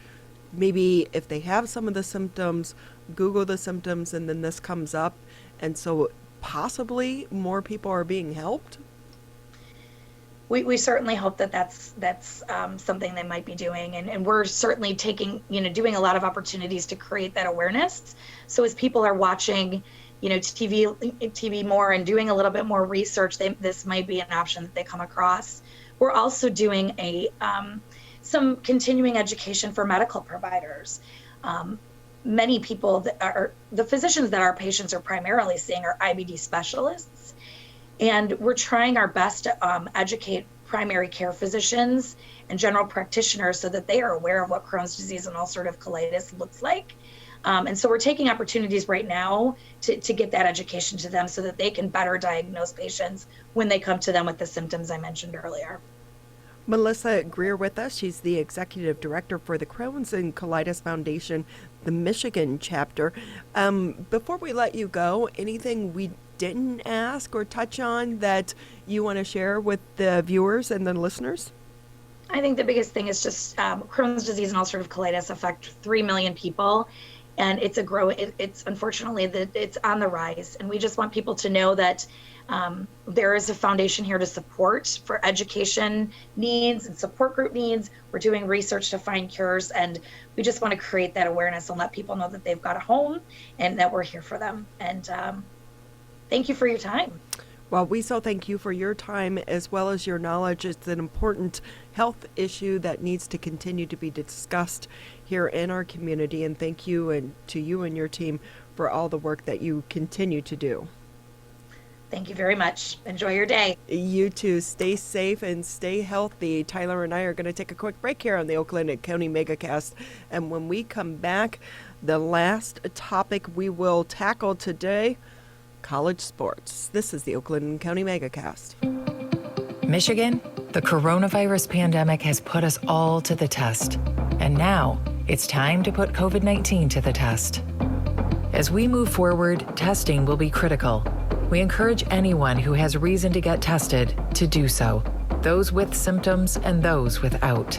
maybe if they have some of the symptoms, Google the symptoms, and then this comes up, and so possibly more people are being helped? We certainly hope that that's something they might be doing, and we're certainly doing a lot of opportunities to create that awareness. So as people are watching, TV more and doing a little bit more research, this might be an option that they come across. We're also doing some continuing education for medical providers. Many people the physicians that our patients are primarily seeing are IBD specialists. And we're trying our best to educate primary care physicians and general practitioners so that they are aware of what Crohn's disease and ulcerative colitis looks like. And so we're taking opportunities right now to get that education to them so that they can better diagnose patients when they come to them with the symptoms I mentioned earlier. Melissa Greer with us. She's the executive director for the Crohn's and Colitis Foundation, the Michigan chapter. Before we let you go, anything we didn't ask or touch on that you want to share with the viewers and the listeners? I think the biggest thing is just Crohn's disease and ulcerative colitis affect 3 million people, and it's unfortunately that it's on the rise. And we just want people to know that there is a foundation here to support for education needs and support group needs. We're doing research to find cures, and we just want to create that awareness and let people know that they've got a home and that we're here for them. And thank you for your time. Well, we so thank you for your time as well as your knowledge. It's an important health issue that needs to continue to be discussed here in our community. And thank you and to you and your team for all the work that you continue to do. Thank you very much. Enjoy your day. You too. Stay safe and stay healthy. Tyler and I are going to take a quick break here on the Oakland County Megacast. And when we come back, the last topic we will tackle today, college sports. This is the Oakland County Megacast. Michigan, the coronavirus pandemic has put us all to the test. And now it's time to put COVID-19 to the test. As we move forward, testing will be critical. We encourage anyone who has reason to get tested to do so, those with symptoms and those without.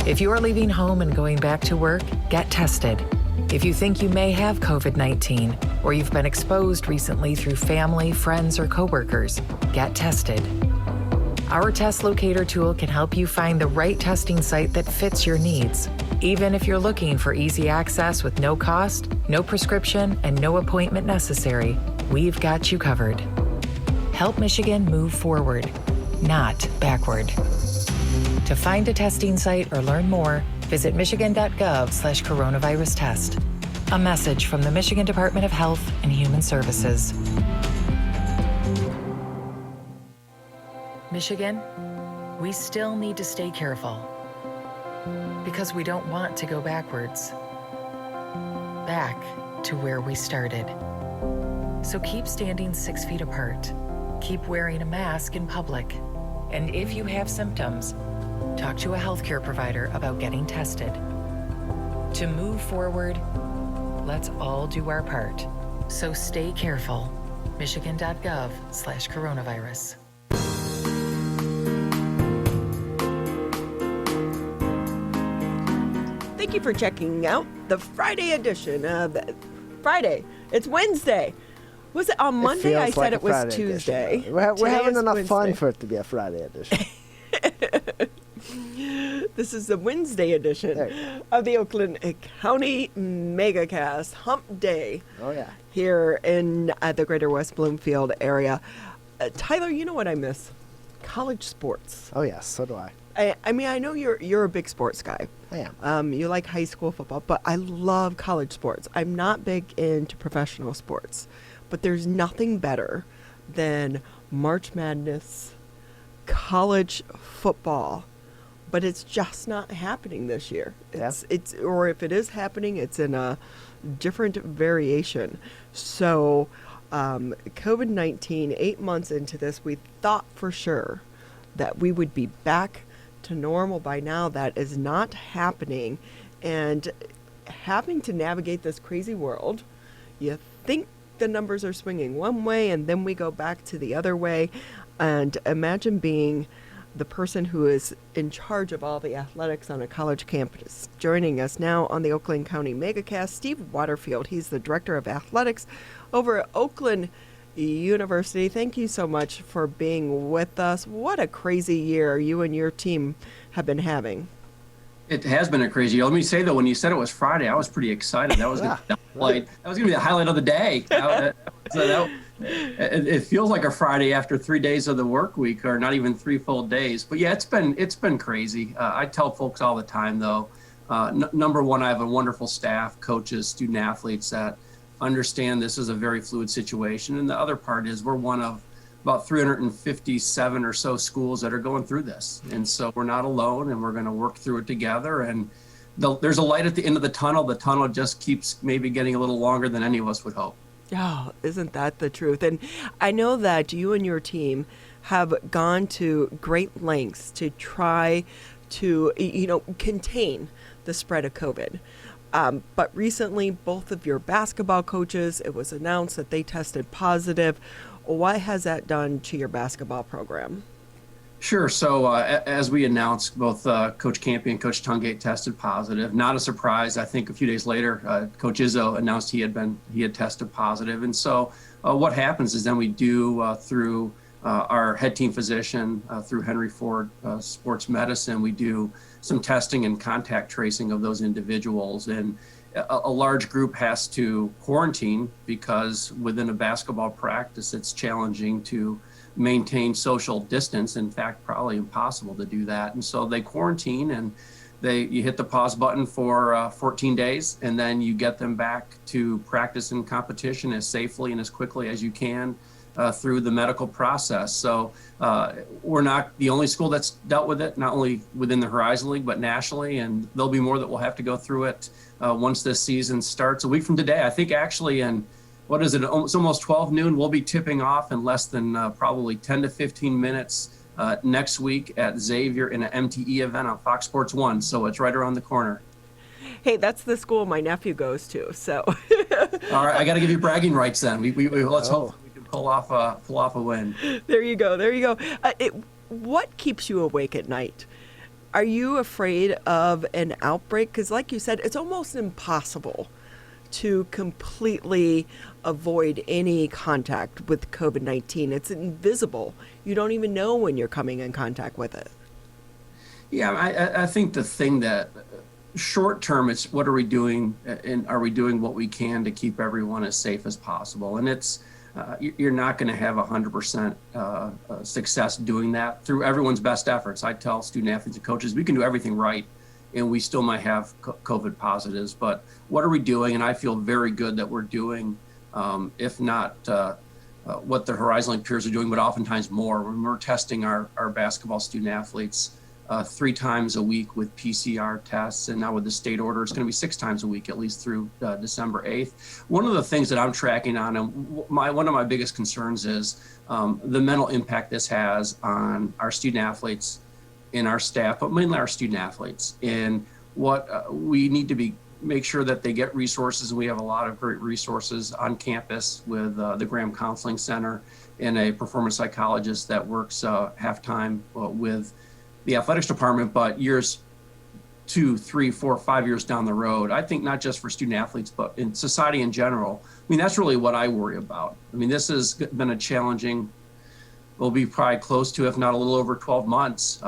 If you are leaving home and going back to work, get tested. If you think you may have COVID-19 or you've been exposed recently through family, friends, or coworkers, get tested. Our test locator tool can help you find the right testing site that fits your needs, even if you're looking for easy access with no cost, no prescription, and no appointment necessary. We've got you covered. Help Michigan move forward, not backward. To find a testing site or learn more, visit michigan.gov/coronavirus test. A message from the Michigan Department of Health and Human Services. Michigan, we still need to stay careful because we don't want to go backwards, back to where we started. So keep standing 6 feet apart, keep wearing a mask in public, and if you have symptoms, talk to a healthcare provider about getting tested. To move forward, let's all do our part. So stay careful. Michigan.gov/coronavirus. Thank you for checking out the Friday edition of Friday. It's Wednesday. Was it on Monday? I said it was Friday Tuesday. edition. We're Today having is enough fun Wednesday. for it to be a Friday edition. This is the Wednesday edition of the Oakland County Megacast Hump Day. Oh, yeah. Here in the greater West Bloomfield area. Tyler, you know what I miss? College sports. Oh, yes, so do I. I mean, I know you're a big sports guy. I am. You like high school football, but I love college sports. I'm not big into professional sports, but there's nothing better than March Madness, college football. But it's just not happening this year. It's or if it is happening, it's in a different variation. So, COVID-19, 8 months into this, we thought for sure that we would be back to normal by now. That is not happening, and having to navigate this crazy world, you think the numbers are swinging one way, and then we go back to the other way. And imagine being the person who is in charge of all the athletics on a college campus. Joining us now on the Oakland County Megacast, Steve Waterfield. He's the Director of Athletics over at Oakland University. Thank you so much for being with us. What a crazy year you and your team have been having. It has been a crazy year. Let me say, though, when you said it was Friday, I was pretty excited. That was going to be the highlight of the day. It feels like a Friday after 3 days of the work week, or not even 3 full days. But yeah, it's been crazy. I tell folks all the time, though, number one, I have a wonderful staff, coaches, student athletes that understand this is a very fluid situation. And the other part is we're one of about 357 or so schools that are going through this. And so we're not alone, and we're going to work through it together. And there's a light at the end of the tunnel. The tunnel just keeps maybe getting a little longer than any of us would hope. Oh, isn't that the truth? And I know that you and your team have gone to great lengths to try to, contain the spread of COVID. But recently, both of your basketball coaches, it was announced that they tested positive. What has that done to your basketball program? Sure. So as we announced, both Coach Campy and Coach Tungate tested positive. Not a surprise. I think a few days later, Coach Izzo announced he had tested positive. And so what happens is then we do through our head team physician, through Henry Ford Sports Medicine, we do some testing and contact tracing of those individuals. And a large group has to quarantine because within a basketball practice, it's challenging to maintain social distance. In fact, probably impossible to do that. And so they quarantine, and you hit the pause button for 14 days, and then you get them back to practice and competition as safely and as quickly as you can through the medical process. So we're not the only school that's dealt with it, not only within the Horizon League, but nationally. And there'll be more that will have to go through it once this season starts a week from today. I think actually what is it? It's almost 12 noon. We'll be tipping off in less than probably 10 to 15 minutes next week at Xavier in an MTE event on Fox Sports 1. So it's right around the corner. Hey, that's the school my nephew goes to. So. All right, I got to give you bragging rights then. Let's hope we can pull off a win. There you go. There you go. What keeps you awake at night? Are you afraid of an outbreak? Because like you said, it's almost impossible to completely avoid any contact with COVID-19. It's invisible. You don't even know when you're coming in contact with it. Yeah, I think the thing that short term, it's what are we doing, and are we doing what we can to keep everyone as safe as possible? And it's you're not going to have 100% success doing that through everyone's best efforts. I tell student athletes and coaches, we can do everything right, and we still might have COVID positives, but what are we doing? And I feel very good that we're doing, if not what the Horizon League peers are doing, but oftentimes more. When we're testing our basketball student athletes 3 times a week with PCR tests, and now with the state order, it's going to be 6 times a week, at least through December 8th. One of the things that I'm tracking on, and one of my biggest concerns is the mental impact this has on our student athletes and our staff, but mainly our student athletes. And what we need to make sure that they get resources. We have a lot of great resources on campus with the Graham Counseling Center and a performance psychologist that works half-time with the athletics department, but years 2, 3, 4, 5 years down the road, I think not just for student athletes, but in society in general, I mean, that's really what I worry about. I mean, this has been a challenging, will be probably close to, if not a little over 12 months,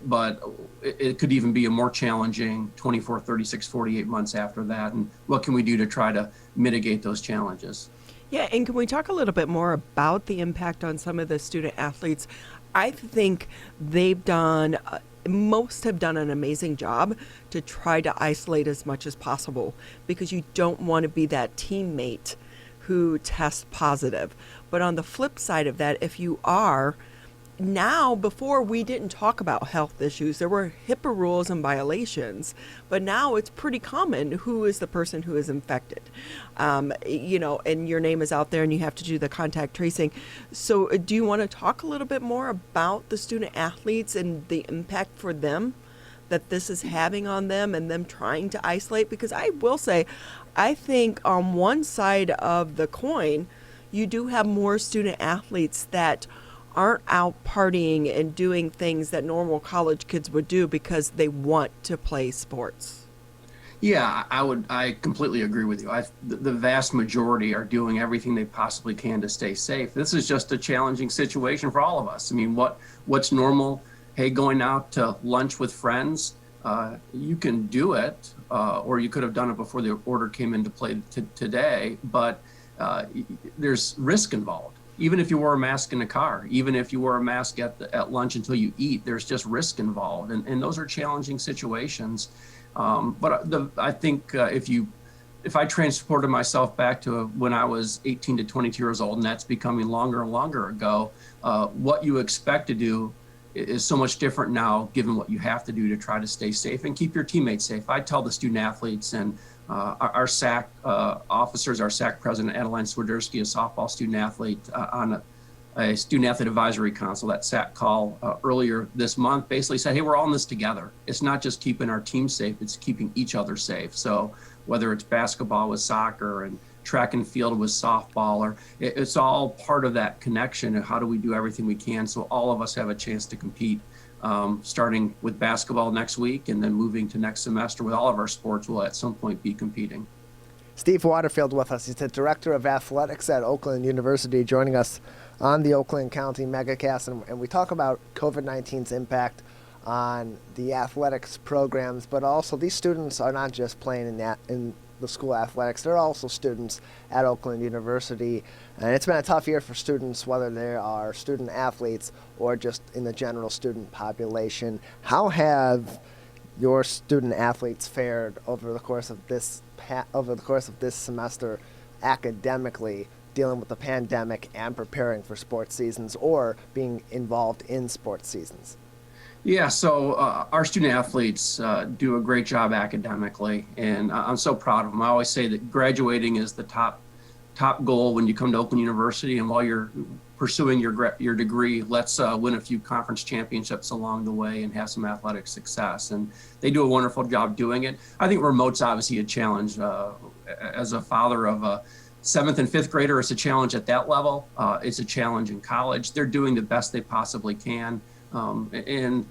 but it could even be a more challenging 24, 36, 48 months after that. And what can we do to try to mitigate those challenges? Yeah, and can we talk a little bit more about the impact on some of the student athletes? I think most have done an amazing job to try to isolate as much as possible, because you don't want to be that teammate who tests positive. But on the flip side of that, if you are, now, before we didn't talk about health issues, there were HIPAA rules and violations, but now it's pretty common who is the person who is infected, and your name is out there and you have to do the contact tracing. So do you want to talk a little bit more about the student athletes and the impact for them that this is having on them and them trying to isolate? Because I will say, I think on one side of the coin, you do have more student athletes that aren't out partying and doing things that normal college kids would do because they want to play sports. Yeah, I completely agree with you. The vast majority are doing everything they possibly can to stay safe. This is just a challenging situation for all of us. I mean, what's normal? Hey, going out to lunch with friends, you can do it, or you could have done it before the order came into play today, but there's risk involved. Even if you wore a mask in the car, even if you wore a mask at lunch until you eat, there's just risk involved. And those are challenging situations. But I think if I transported myself back to when I was 18 to 22 years old, and that's becoming longer and longer ago, what you expect to do is so much different now, given what you have to do to try to stay safe and keep your teammates safe. I tell the student athletes and our SAC officers, our SAC president, Adeline Swiderski, a softball student athlete on a student athlete advisory council, that SAC call earlier this month, basically said, hey, we're all in this together. It's not just keeping our team safe, it's keeping each other safe. So whether it's basketball with soccer and track and field with softball, or it's all part of that connection of how do we do everything we can so all of us have a chance to compete. Starting with basketball next week and then moving to next semester with all of our sports, we'll at some point be competing. Steve Waterfield with us. He's the Director of Athletics at Oakland University, joining us on the Oakland County Megacast. And we talk about COVID-19's impact on the athletics programs, but also these students are not just playing in the school athletics. They're also students at Oakland University, and it's been a tough year for students, whether they are student athletes or just in the general student population. How have your student athletes fared over the course of this semester academically, dealing with the pandemic and preparing for sports seasons or being involved in sports seasons? Yeah, so our student athletes do a great job academically, and I'm so proud of them. I always say that graduating is the top goal when you come to Oakland University, and while you're pursuing your degree, let's win a few conference championships along the way and have some athletic success. And they do a wonderful job doing it. I think remote's obviously a challenge. As a father of a 7th and 5th grader, it's a challenge at that level. It's a challenge in college. They're doing the best they possibly can. And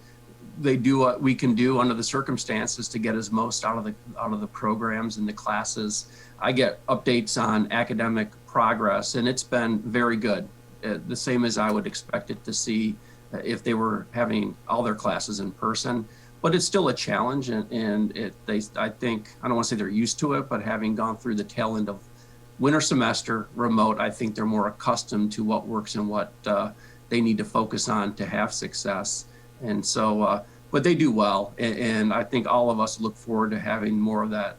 they do what we can do under the circumstances to get as most out of the programs and the classes. I get updates on academic progress, and it's been very good, the same as I would expect it to see if they were having all their classes in person. But it's still a challenge, and I think, I don't want to say they're used to it, but having gone through the tail end of winter semester remote, I think they're more accustomed to what works and what they need to focus on to have success. And so, but they do well. And I think all of us look forward to having more of that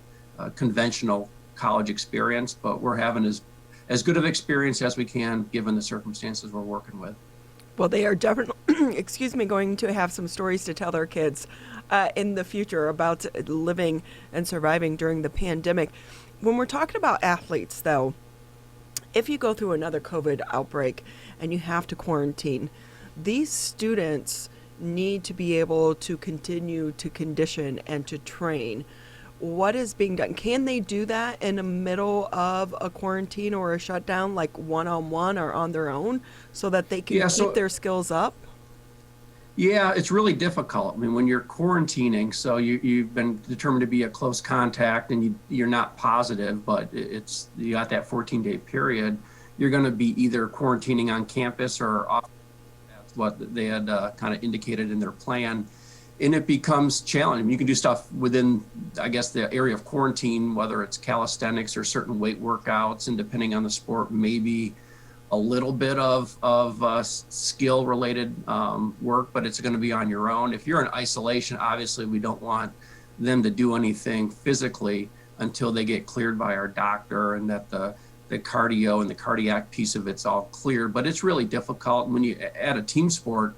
conventional college experience, but we're having as good of experience as we can given the circumstances we're working with. Well, they are definitely, going to have some stories to tell their kids in the future about living and surviving during the pandemic. When we're talking about athletes, though, if you go through another COVID outbreak and you have to quarantine, these students need to be able to continue to condition and to train. What is being done? Can they do that in the middle of a quarantine or a shutdown, like one-on-one or on their own, so that they can keep their skills up? Yeah, it's really difficult. I mean, when you're quarantining, so you've been determined to be a close contact and you're not positive, but you got that 14-day period, you're going to be either quarantining on campus or off. That's what they had kind of indicated in their plan. And it becomes challenging. You can do stuff within, I guess, the area of quarantine, whether it's calisthenics or certain weight workouts, and depending on the sport, maybe a little bit of skill-related work, but it's going to be on your own. If you're in isolation, obviously we don't want them to do anything physically until they get cleared by our doctor and that the cardio and the cardiac piece of it's all cleared. But it's really difficult. When you add a team sport,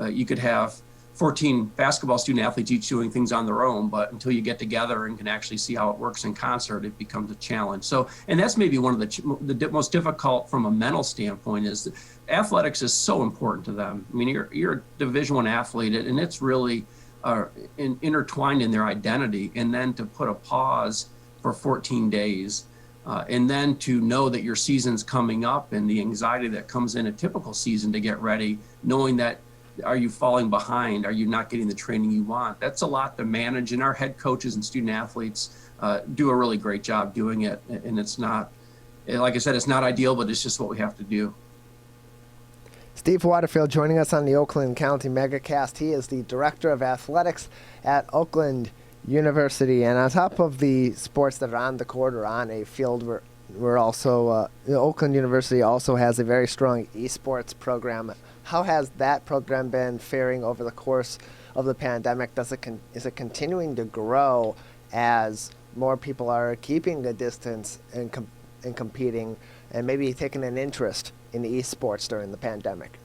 you could have 14 basketball student athletes each doing things on their own, but until you get together and can actually see how it works in concert, it becomes a challenge. So, and that's maybe one of the most difficult from a mental standpoint is that athletics is so important to them. I mean, you're a Division I athlete, and it's really intertwined in their identity. And then to put a pause for 14 days, and then to know that your season's coming up and the anxiety that comes in a typical season to get ready, knowing that are you falling behind? Are you not getting the training you want? That's a lot to manage, and our head coaches and student athletes do a really great job doing it. And it's not, like I said, it's not ideal, but it's just what we have to do. Steve Waterfield joining us on the Oakland County Megacast. He is the Director of Athletics at Oakland University. And on top of the sports that are on the court or on a field, we're also, Oakland University also has a very strong esports program. How has that program been faring over the course of the pandemic? Is it continuing to grow as more people are keeping a distance and competing and maybe taking an interest in esports during the pandemic?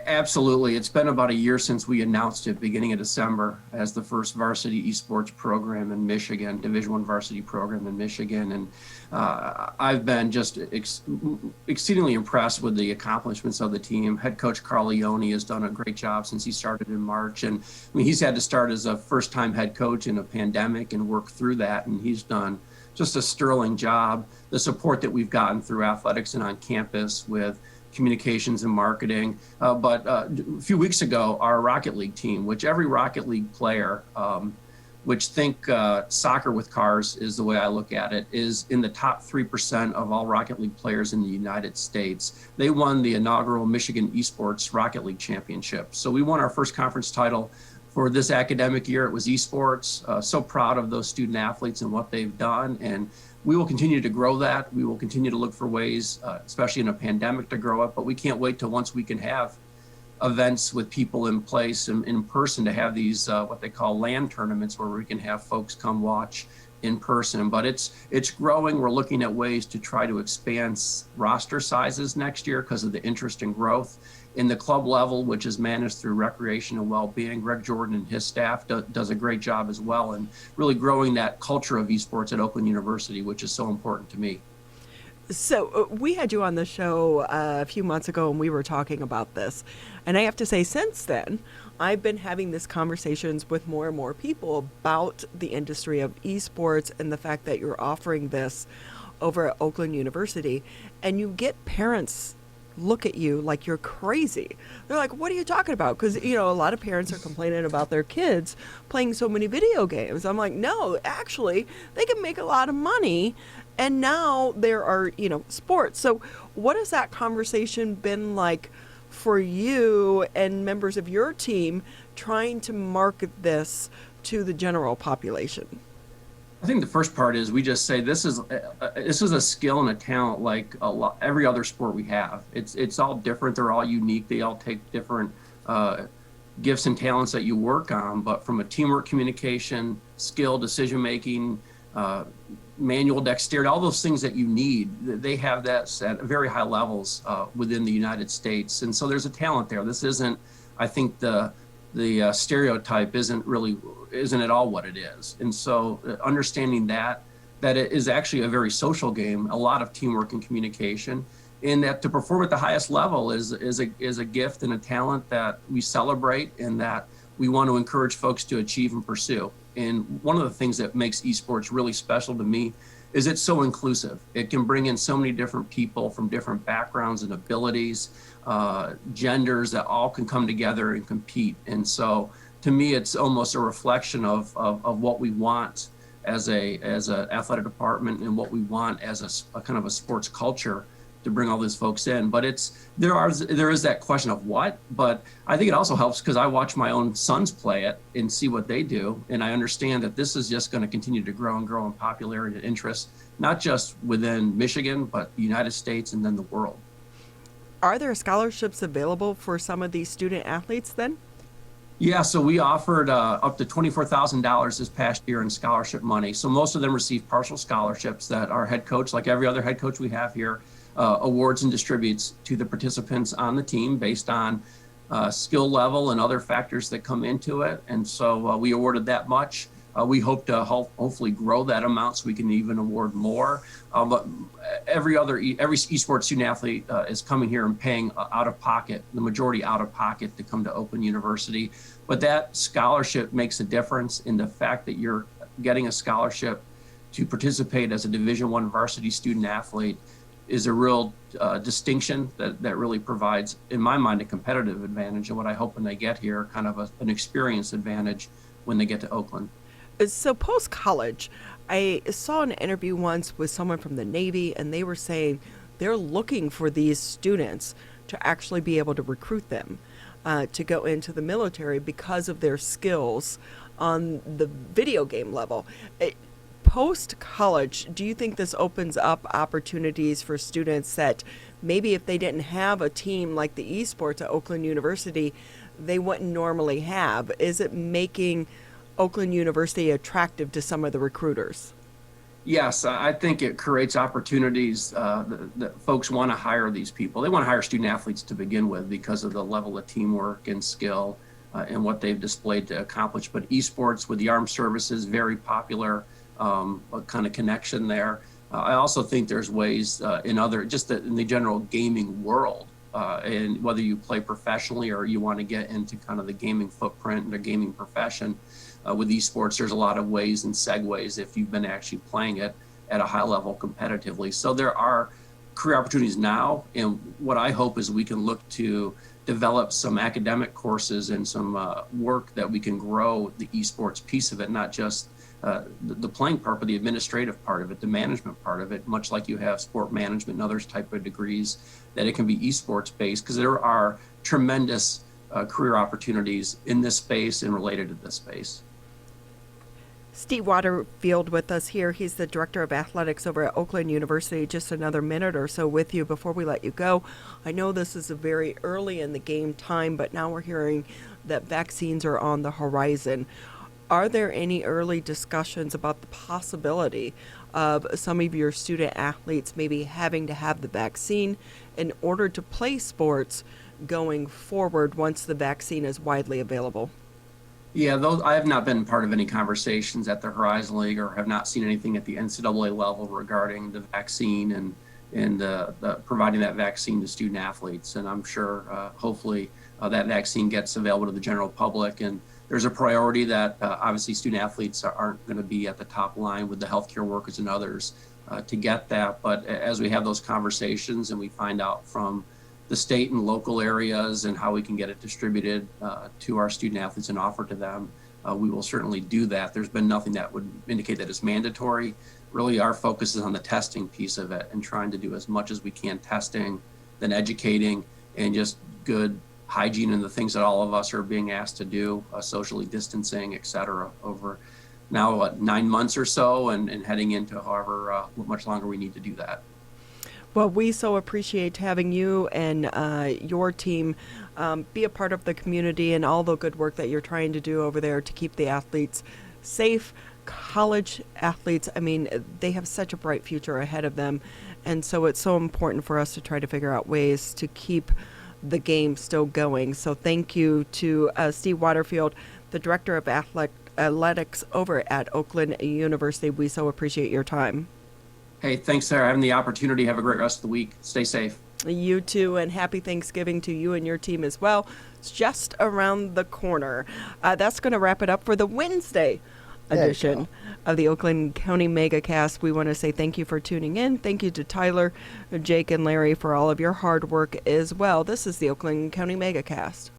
Absolutely. It's been about a year since we announced it, beginning of December, as the first varsity esports program in Michigan, Division I varsity program in Michigan. And I've been just exceedingly impressed with the accomplishments of the team. Head coach Carl Leone has done a great job since he started in March. And I mean, he's had to start as a first-time head coach in a pandemic and work through that. And he's done just a sterling job. The support that we've gotten through athletics and on campus with communications and marketing. But a few weeks ago, our Rocket League team, which every Rocket League player, which think soccer with cars is the way I look at it, is in the top 3% of all Rocket League players in the United States. They won the inaugural Michigan Esports Rocket League Championship. So we won our first conference title for this academic year. It was esports. So proud of those student athletes and what they've done. And we will continue to grow that. We will continue to look for ways, especially in a pandemic, to grow it. But we can't wait till once we can have events with people in place and in person to have these what they call LAN tournaments where we can have folks come watch in person. But it's growing. We're looking at ways to try to expand roster sizes next year because of the interest and growth. In the club level, which is managed through recreation and well-being, Greg Jordan and his staff does a great job as well, and really growing that culture of esports at Oakland University, which is so important to me. So we had you on the show a few months ago, and we were talking about this. And I have to say, since then, I've been having these conversations with more and more people about the industry of esports and the fact that you're offering this over at Oakland University, and you get parents look at you like you're crazy. They're like, what are you talking about? Because, a lot of parents are complaining about their kids playing so many video games. I'm like, no, actually, they can make a lot of money. And now there are, sports. So what has that conversation been like for you and members of your team trying to market this to the general population? I think the first part is we just say this is a skill and a talent like every other sport we have. It's all different. They're all unique. They all take different gifts and talents that you work on. But from a teamwork, communication, skill, decision making, manual dexterity, all those things that you need, they have that at very high levels within the United States. And so there's a talent there. This isn't, I think the stereotype isn't at all what it is. And so understanding that it is actually a very social game, a lot of teamwork and communication, and that to perform at the highest level is a gift and a talent that we celebrate and that we want to encourage folks to achieve and pursue. And one of the things that makes esports really special to me is it's so inclusive. It can bring in so many different people from different backgrounds and abilities, genders that all can come together and compete. And so to me, it's almost a reflection of what we want as an athletic department and what we want as a kind of a sports culture to bring all these folks in. But there is that question of what, but I think it also helps because I watch my own sons play it and see what they do. And I understand that this is just going to continue to grow and grow in popularity and interest, not just within Michigan, but the United States and then the world. Are there scholarships available for some of these student athletes then? Yeah, so we offered up to $24,000 this past year in scholarship money. So most of them receive partial scholarships that our head coach, like every other head coach we have here, awards and distributes to the participants on the team based on skill level and other factors that come into it. And so we awarded that much. We hope to hopefully grow that amount so we can even award more. But every esports student athlete is coming here and paying out of pocket, the majority out of pocket to come to Oakland University. But that scholarship makes a difference in the fact that you're getting a scholarship to participate as a Division I varsity student athlete is a real distinction that really provides, in my mind, a competitive advantage. And what I hope when they get here, kind of an experience advantage when they get to Oakland. So post-college, I saw an interview once with someone from the Navy, and they were saying they're looking for these students to actually be able to recruit them to go into the military because of their skills on the video game level. Post-college, do you think this opens up opportunities for students that maybe if they didn't have a team like the esports at Oakland University, they wouldn't normally have? Is it making Oakland University attractive to some of the recruiters? Yes, I think it creates opportunities that folks want to hire these people. They want to hire student athletes to begin with because of the level of teamwork and skill and what they've displayed to accomplish. But esports with the armed services, very popular, a kind of connection there. I also think there's ways in the general gaming world, and whether you play professionally or you want to get into kind of the gaming footprint and the gaming profession, with esports, there's a lot of ways and segues if you've been actually playing it at a high level competitively. So there are career opportunities now, and what I hope is we can look to develop some academic courses and some work that we can grow the esports piece of it, not just the playing part, but the administrative part of it, the management part of it, much like you have sport management and others type of degrees, that it can be esports based, because there are tremendous career opportunities in this space and related to this space. Steve Waterfield with us here. He's the Director of Athletics over at Oakland University. Just another minute or so with you before we let you go. I know this is a very early in the game time, but now we're hearing that vaccines are on the horizon. Are there any early discussions about the possibility of some of your student athletes maybe having to have the vaccine in order to play sports going forward once the vaccine is widely available? Yeah, I have not been part of any conversations at the Horizon League or have not seen anything at the NCAA level regarding the vaccine and providing that vaccine to student athletes. And I'm sure, hopefully, that vaccine gets available to the general public. And there's a priority that obviously student athletes aren't going to be at the top line with the healthcare workers and others to get that. But as we have those conversations and we find out from the state and local areas and how we can get it distributed to our student athletes and offer to them, we will certainly do that. There's been nothing that would indicate that it's mandatory. Really, our focus is on the testing piece of it and trying to do as much as we can testing, then educating, and just good hygiene and the things that all of us are being asked to do, socially distancing, et cetera, over now 9 months or so, and heading into however much longer we need to do that. Well, we so appreciate having you and your team be a part of the community and all the good work that you're trying to do over there to keep the athletes safe. College athletes, I mean, they have such a bright future ahead of them. And so it's so important for us to try to figure out ways to keep the game still going. So thank you to Steve Waterfield, the Director of Athletics over at Oakland University. We so appreciate your time. Hey, thanks, Sarah. Having the opportunity. Have a great rest of the week. Stay safe. You too, and happy Thanksgiving to you and your team as well. It's just around the corner. That's going to wrap it up for the Wednesday edition of the Oakland County Megacast. We want to say thank you for tuning in. Thank you to Tyler, Jake, and Larry for all of your hard work as well. This is the Oakland County Megacast.